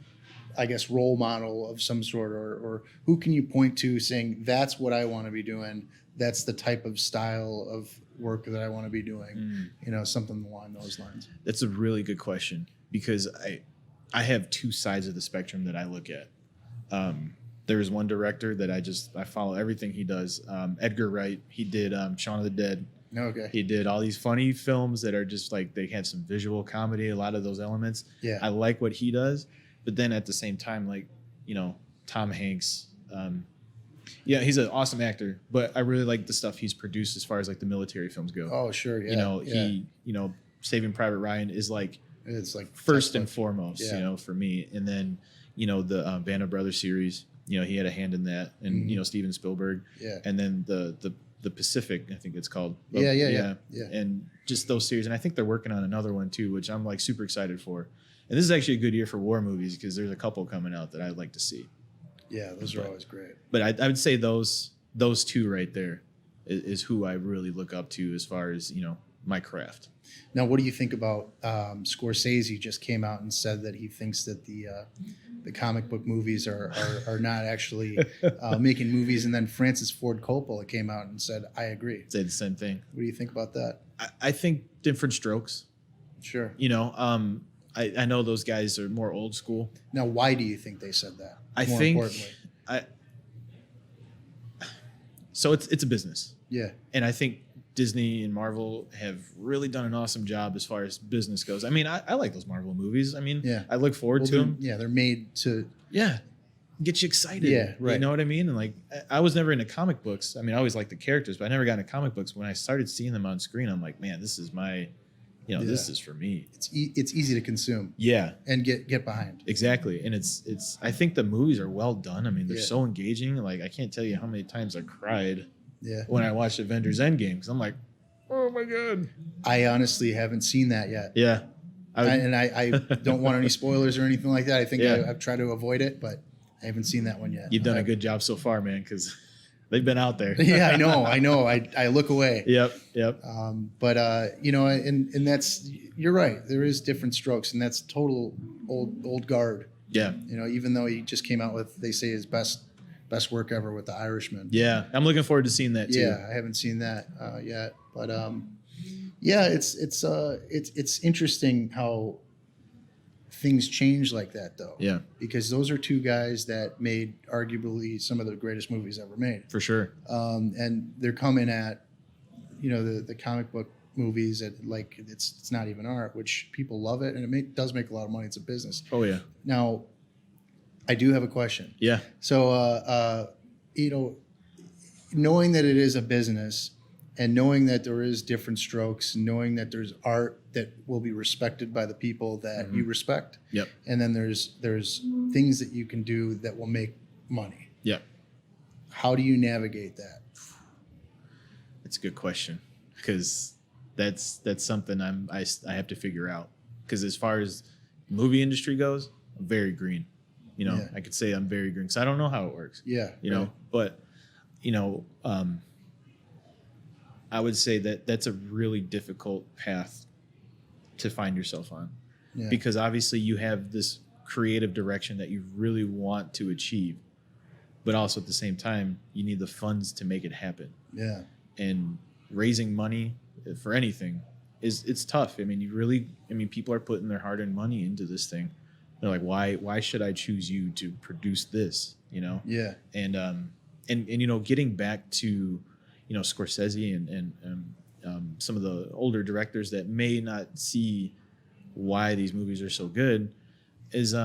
I guess role model of some sort, or who can you point to saying that's what I want to be doing, that's the type of style of work that I want to be doing, you know, something along those lines? That's a really good question because I have two sides of the spectrum that I look at. There's one director that I follow everything he does. Edgar Wright. He did Shaun of the Dead. Okay. He did all these funny films that are just like they have some visual comedy, a lot of those elements. Yeah. I like what he does, but then at the same time, like, you know, Tom Hanks. Yeah, he's an awesome actor, but I really like the stuff he's produced as far as like the military films go. Oh, sure. Yeah. You know, yeah. Saving Private Ryan is like It's like first and foremost, Yeah. you know, for me. And then, you know, the Band of Brothers series, you know, he had a hand in that, and you know, Steven Spielberg. Yeah. And then the Pacific, I think it's called. Yeah. And just those series, and I think they're working on another one too, which I'm like super excited for. And this is actually a good year for war movies because there's a couple coming out that I'd like to see. Yeah, those are always great. But I would say those two right there is who I really look up to as far as, you know, my craft. Now, what do you think about Scorsese? Just came out and said that he thinks that the comic book movies are not actually making movies, and then Francis Ford Coppola came out and said, "I agree." Say the same thing. What do you think about that? I think different strokes. Sure. You know, I know those guys are more old school. Now, why do you think they said that? I more think importantly? So it's a business, Yeah. and I think Disney and Marvel have really done an awesome job as far as business goes. I mean, I like those Marvel movies. I mean, Yeah. I look forward to them. Yeah, they're made to. Yeah, get you excited. Yeah, right. You know what I mean? And like, I was never into comic books. I mean, I always liked the characters, but I never got into comic books. When I started seeing them on screen, I'm like, man, this is my, you know, this is for me. It's easy to consume Yeah, and get behind. exactly. And it's. I think the movies are well done. I mean, they're Yeah. so engaging. Like, I can't tell you how many times I cried Yeah. when I watched Avengers Endgame because I'm like, oh my god. I honestly haven't seen that yet. Yeah. I don't want any spoilers or anything like that. I think Yeah. I've tried to avoid it, but I haven't seen that one yet. You've done a good job so far, man, because they've been out there. Yeah, I know. I look away. Yep. But you know, and that's, you're right. There is different strokes, and that's total old guard. Yeah. You know, even though he just came out with, they say, his best work ever with The Irishman. Yeah. I'm looking forward to seeing that too. Yeah, I haven't seen that yet, but yeah, it's interesting how things change like that, though. Yeah, Because those are two guys that made arguably some of the greatest movies ever made, for sure. and they're coming at the comic book movies that like it's not even art, which people love it, and does make a lot of money. It's a business. Oh yeah. Now, I do have a question. Yeah. So, knowing that it is a business, and knowing that there is different strokes, knowing that there's art that will be respected by the people that you respect. Yep. And then there's things that you can do that will make money. Yep. How do you navigate that? It's a good question, because that's something I have to figure out. Because as far as movie industry goes, I'm very green. Yeah. I could say I'm very green because I don't know how it works. Yeah. But I would say that that's a really difficult path to find yourself on, because obviously you have this creative direction that you really want to achieve, but also at the same time you need the funds to make it happen. Yeah. And raising money for anything it's tough. I mean, people are putting their hard-earned money into this thing. They're like, why should I choose you to produce this? Yeah. And getting back to Scorsese and some of the older directors that may not see why these movies are so good is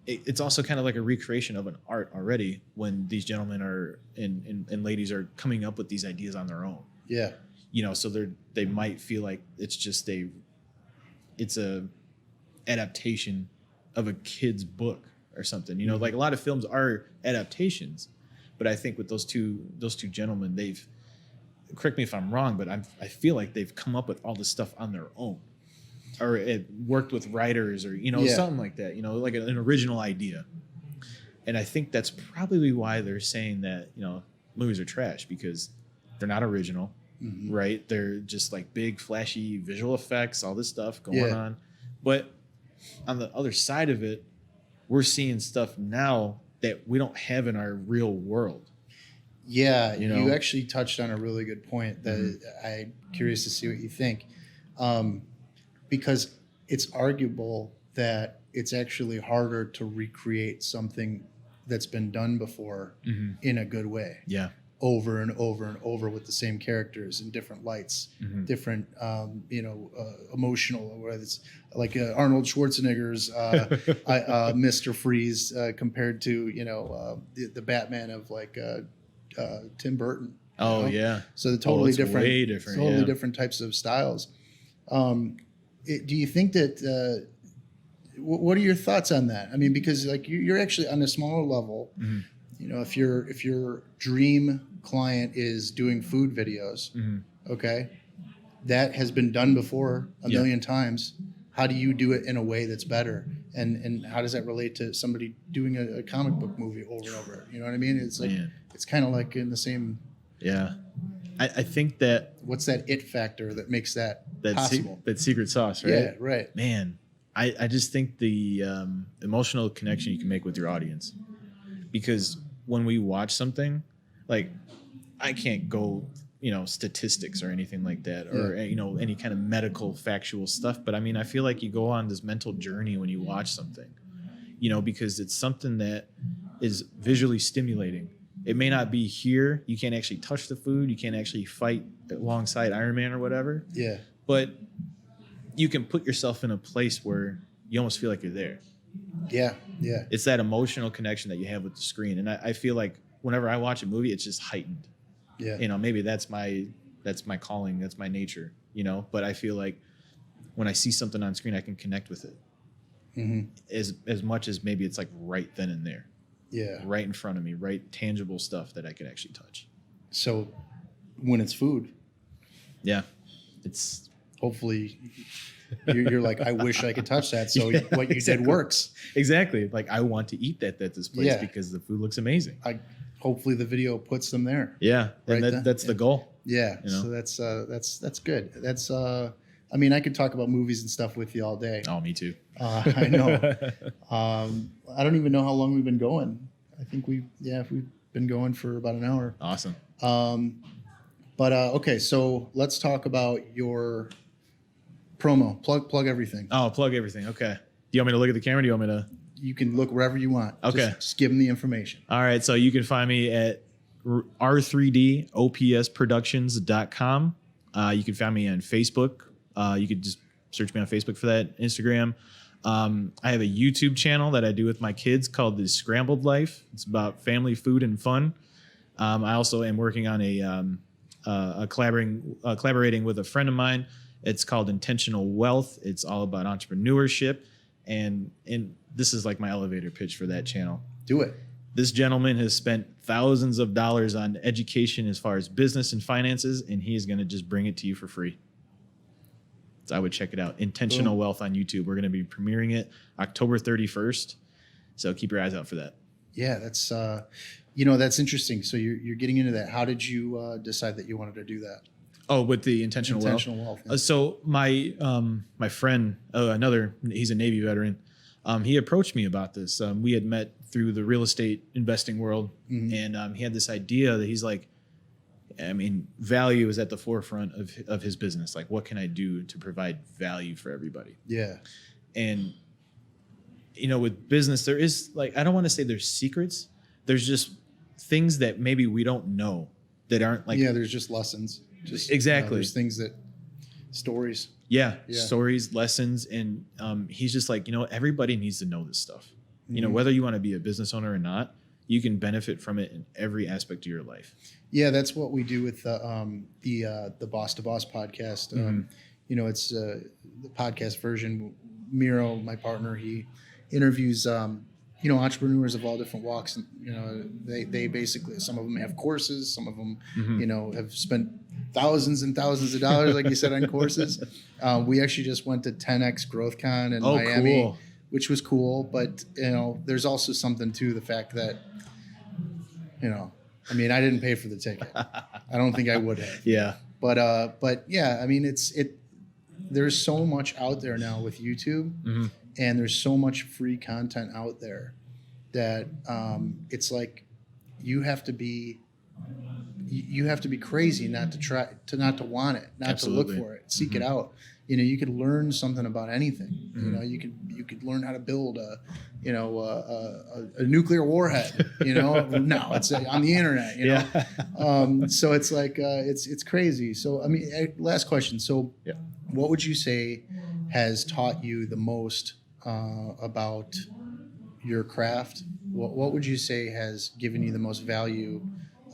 it's also kind of like a recreation of an art already, when these gentlemen are and ladies are coming up with these ideas on their own. Yeah. So they might feel like it's a adaptation of a kid's book or something. Like a lot of films are adaptations, but I think with those two gentlemen, they've, correct me if I'm wrong, but I feel like they've come up with all this stuff on their own, or it worked with writers, or something like that. Like an original idea. And I think that's probably why they're saying that movies are trash, because they're not original, right? They're just like big, flashy visual effects, all this stuff going on. But on the other side of it, we're seeing stuff now that we don't have in our real world. Yeah, you actually touched on a really good point that I'm curious to see what you think. Because it's arguable that it's actually harder to recreate something that's been done before in a good way. Yeah. Over and over and over with the same characters in different lights, different, emotional, whether it's like Arnold Schwarzenegger's Mr. Freeze compared to, the Batman of like Tim Burton. Oh, yeah. So the totally different, way different, totally different types of styles. Do you think that, what are your thoughts on that? I mean, because like you're actually on a smaller level, if your dream client is doing food videos, okay, that has been done before a million times. How do you do it in a way that's better? And how does that relate to somebody doing a comic book movie over and over? You know what I mean? It's like, it's kind of like in the same. Yeah. I think that. What's that it factor that makes that possible? That secret sauce, right? Yeah, right. Man, I just think the emotional connection you can make with your audience. Because when we watch something, like I can't go, statistics or anything like that, or, any kind of medical factual stuff. But I mean, I feel like you go on this mental journey when you watch something, because it's something that is visually stimulating. It may not be here. You can't actually touch the food. You can't actually fight alongside Iron Man or whatever. Yeah. But you can put yourself in a place where you almost feel like you're there. Yeah. Yeah. It's that emotional connection that you have with the screen. And I feel like whenever I watch a movie, it's just heightened. Yeah. Maybe that's my calling. That's my nature, but I feel like when I see something on screen, I can connect with it as much as maybe it's like right then and there. Yeah. Right in front of me, right? Tangible stuff that I could actually touch. So when it's food. Yeah. It's hopefully you're like, I wish I could touch that. So what you did works. Exactly. Like I want to eat that at this place because the food looks amazing. Hopefully the video puts them there. Yeah. Right, and that's the goal. Yeah. So that's good. That's I mean, I could talk about movies and stuff with you all day. Oh, me too. I know. I don't even know how long we've been going. I think we've been going for about an hour. Awesome. But okay, so let's talk about your promo. Plug everything. Oh, plug everything. Okay. Do you want me to look at the camera? Do you want me to? You can look wherever you want. Okay. Just give them the information. All right. So you can find me at R3D Ops Productions.com. You can find me on Facebook. You could just search me on Facebook for that. Instagram. I have a YouTube channel that I do with my kids called the Scrambled Life. It's about family, food, and fun. I also am working on collaborating with a friend of mine. It's called Intentional Wealth. It's all about entrepreneurship. And this is like my elevator pitch for that channel. Do it. This gentleman has spent thousands of dollars on education as far as business and finances, and he is going to just bring it to you for free. So I would check it out. Intentional Boom. Wealth on YouTube. We're going to be premiering it October 31st. So keep your eyes out for that. Yeah, that's that's interesting. So you're getting into that. How did you decide that you wanted to do that? Oh, with the intentional wealth. Yeah. So my friend, he's a Navy veteran. He approached me about this. We had met through the real estate investing world, and he had this idea that he's like, I mean, value is at the forefront of his business. Like, what can I do to provide value for everybody? Yeah. And with business, there is I don't want to say there's secrets. There's just things that maybe we don't know that aren't there's just lessons. Just exactly. There's things stories. Yeah, stories, lessons, and he's just like, everybody needs to know this stuff. Whether you want to be a business owner or not, you can benefit from it in every aspect of your life. Yeah, that's what we do with the Boss to Boss podcast. It's the podcast version. Miro, my partner, he interviews entrepreneurs of all different walks. And, they basically, some of them have courses, some of them have spent thousands and thousands of dollars, like you said, on courses. We actually just went to 10X GrowthCon in Miami, cool. which was cool. But there's also something to the fact that I didn't pay for the ticket. I don't think I would have. Yeah. But yeah, there's so much out there now with YouTube, and there's so much free content out there that it's like you have to be crazy not to want it, not Absolutely. to look for it, seek it out. You could learn something about anything. You could learn how to build a nuclear warhead. No, it's on the internet. So it's like it's crazy. So last question. So, what would you say has taught you the most about your craft? What would you say has given you the most value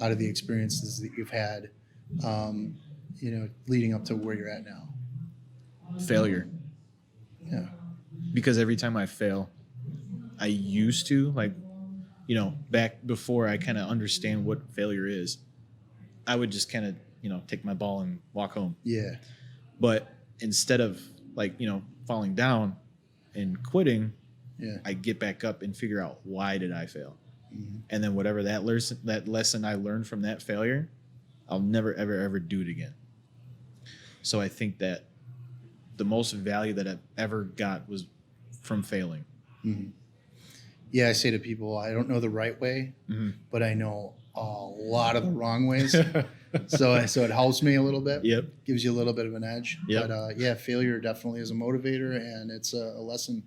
out of the experiences that you've had, leading up to where you're at now? Failure. Yeah. Because every time I fail, I used to back before I kind of understand what failure is, I would just kind of take my ball and walk home. Yeah. But instead of falling down and quitting, I get back up and figure out, why did I fail? And then whatever that lesson I learned from that failure, I'll never, ever, ever do it again. So I think that the most value that I've ever got was from failing. Yeah, I say to people, I don't know the right way, but I know a lot of the wrong ways. so it helps me a little bit. Yep. Gives you a little bit of an edge. Yep. But failure definitely is a motivator, and it's a lesson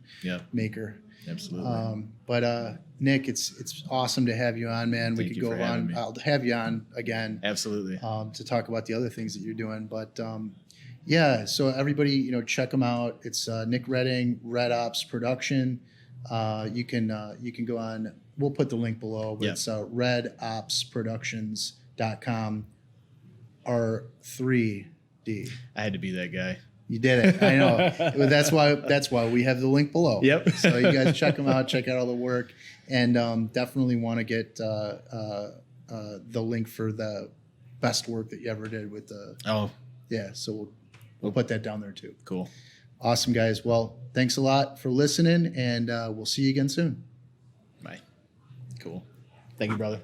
maker. Absolutely. But Nick, it's awesome to have you on, man. Thank we could you go for having on. me. I'll have you on again. Absolutely. To talk about the other things that you're doing. But so everybody, check them out. It's Nick Redding, Red Ops Production. You can go on. We'll put the link below, but it's redopsproductions.com. R3D. I had to be that guy. You did it. I know. That's why we have the link below. Yep. So you guys check them out. Check out all the work, and definitely want to get the link for the best work that you ever did with the. Oh. Yeah. So we'll put that down there too. Cool. Awesome, guys. Well, thanks a lot for listening, and we'll see you again soon. Bye. Cool. Thank you, brother.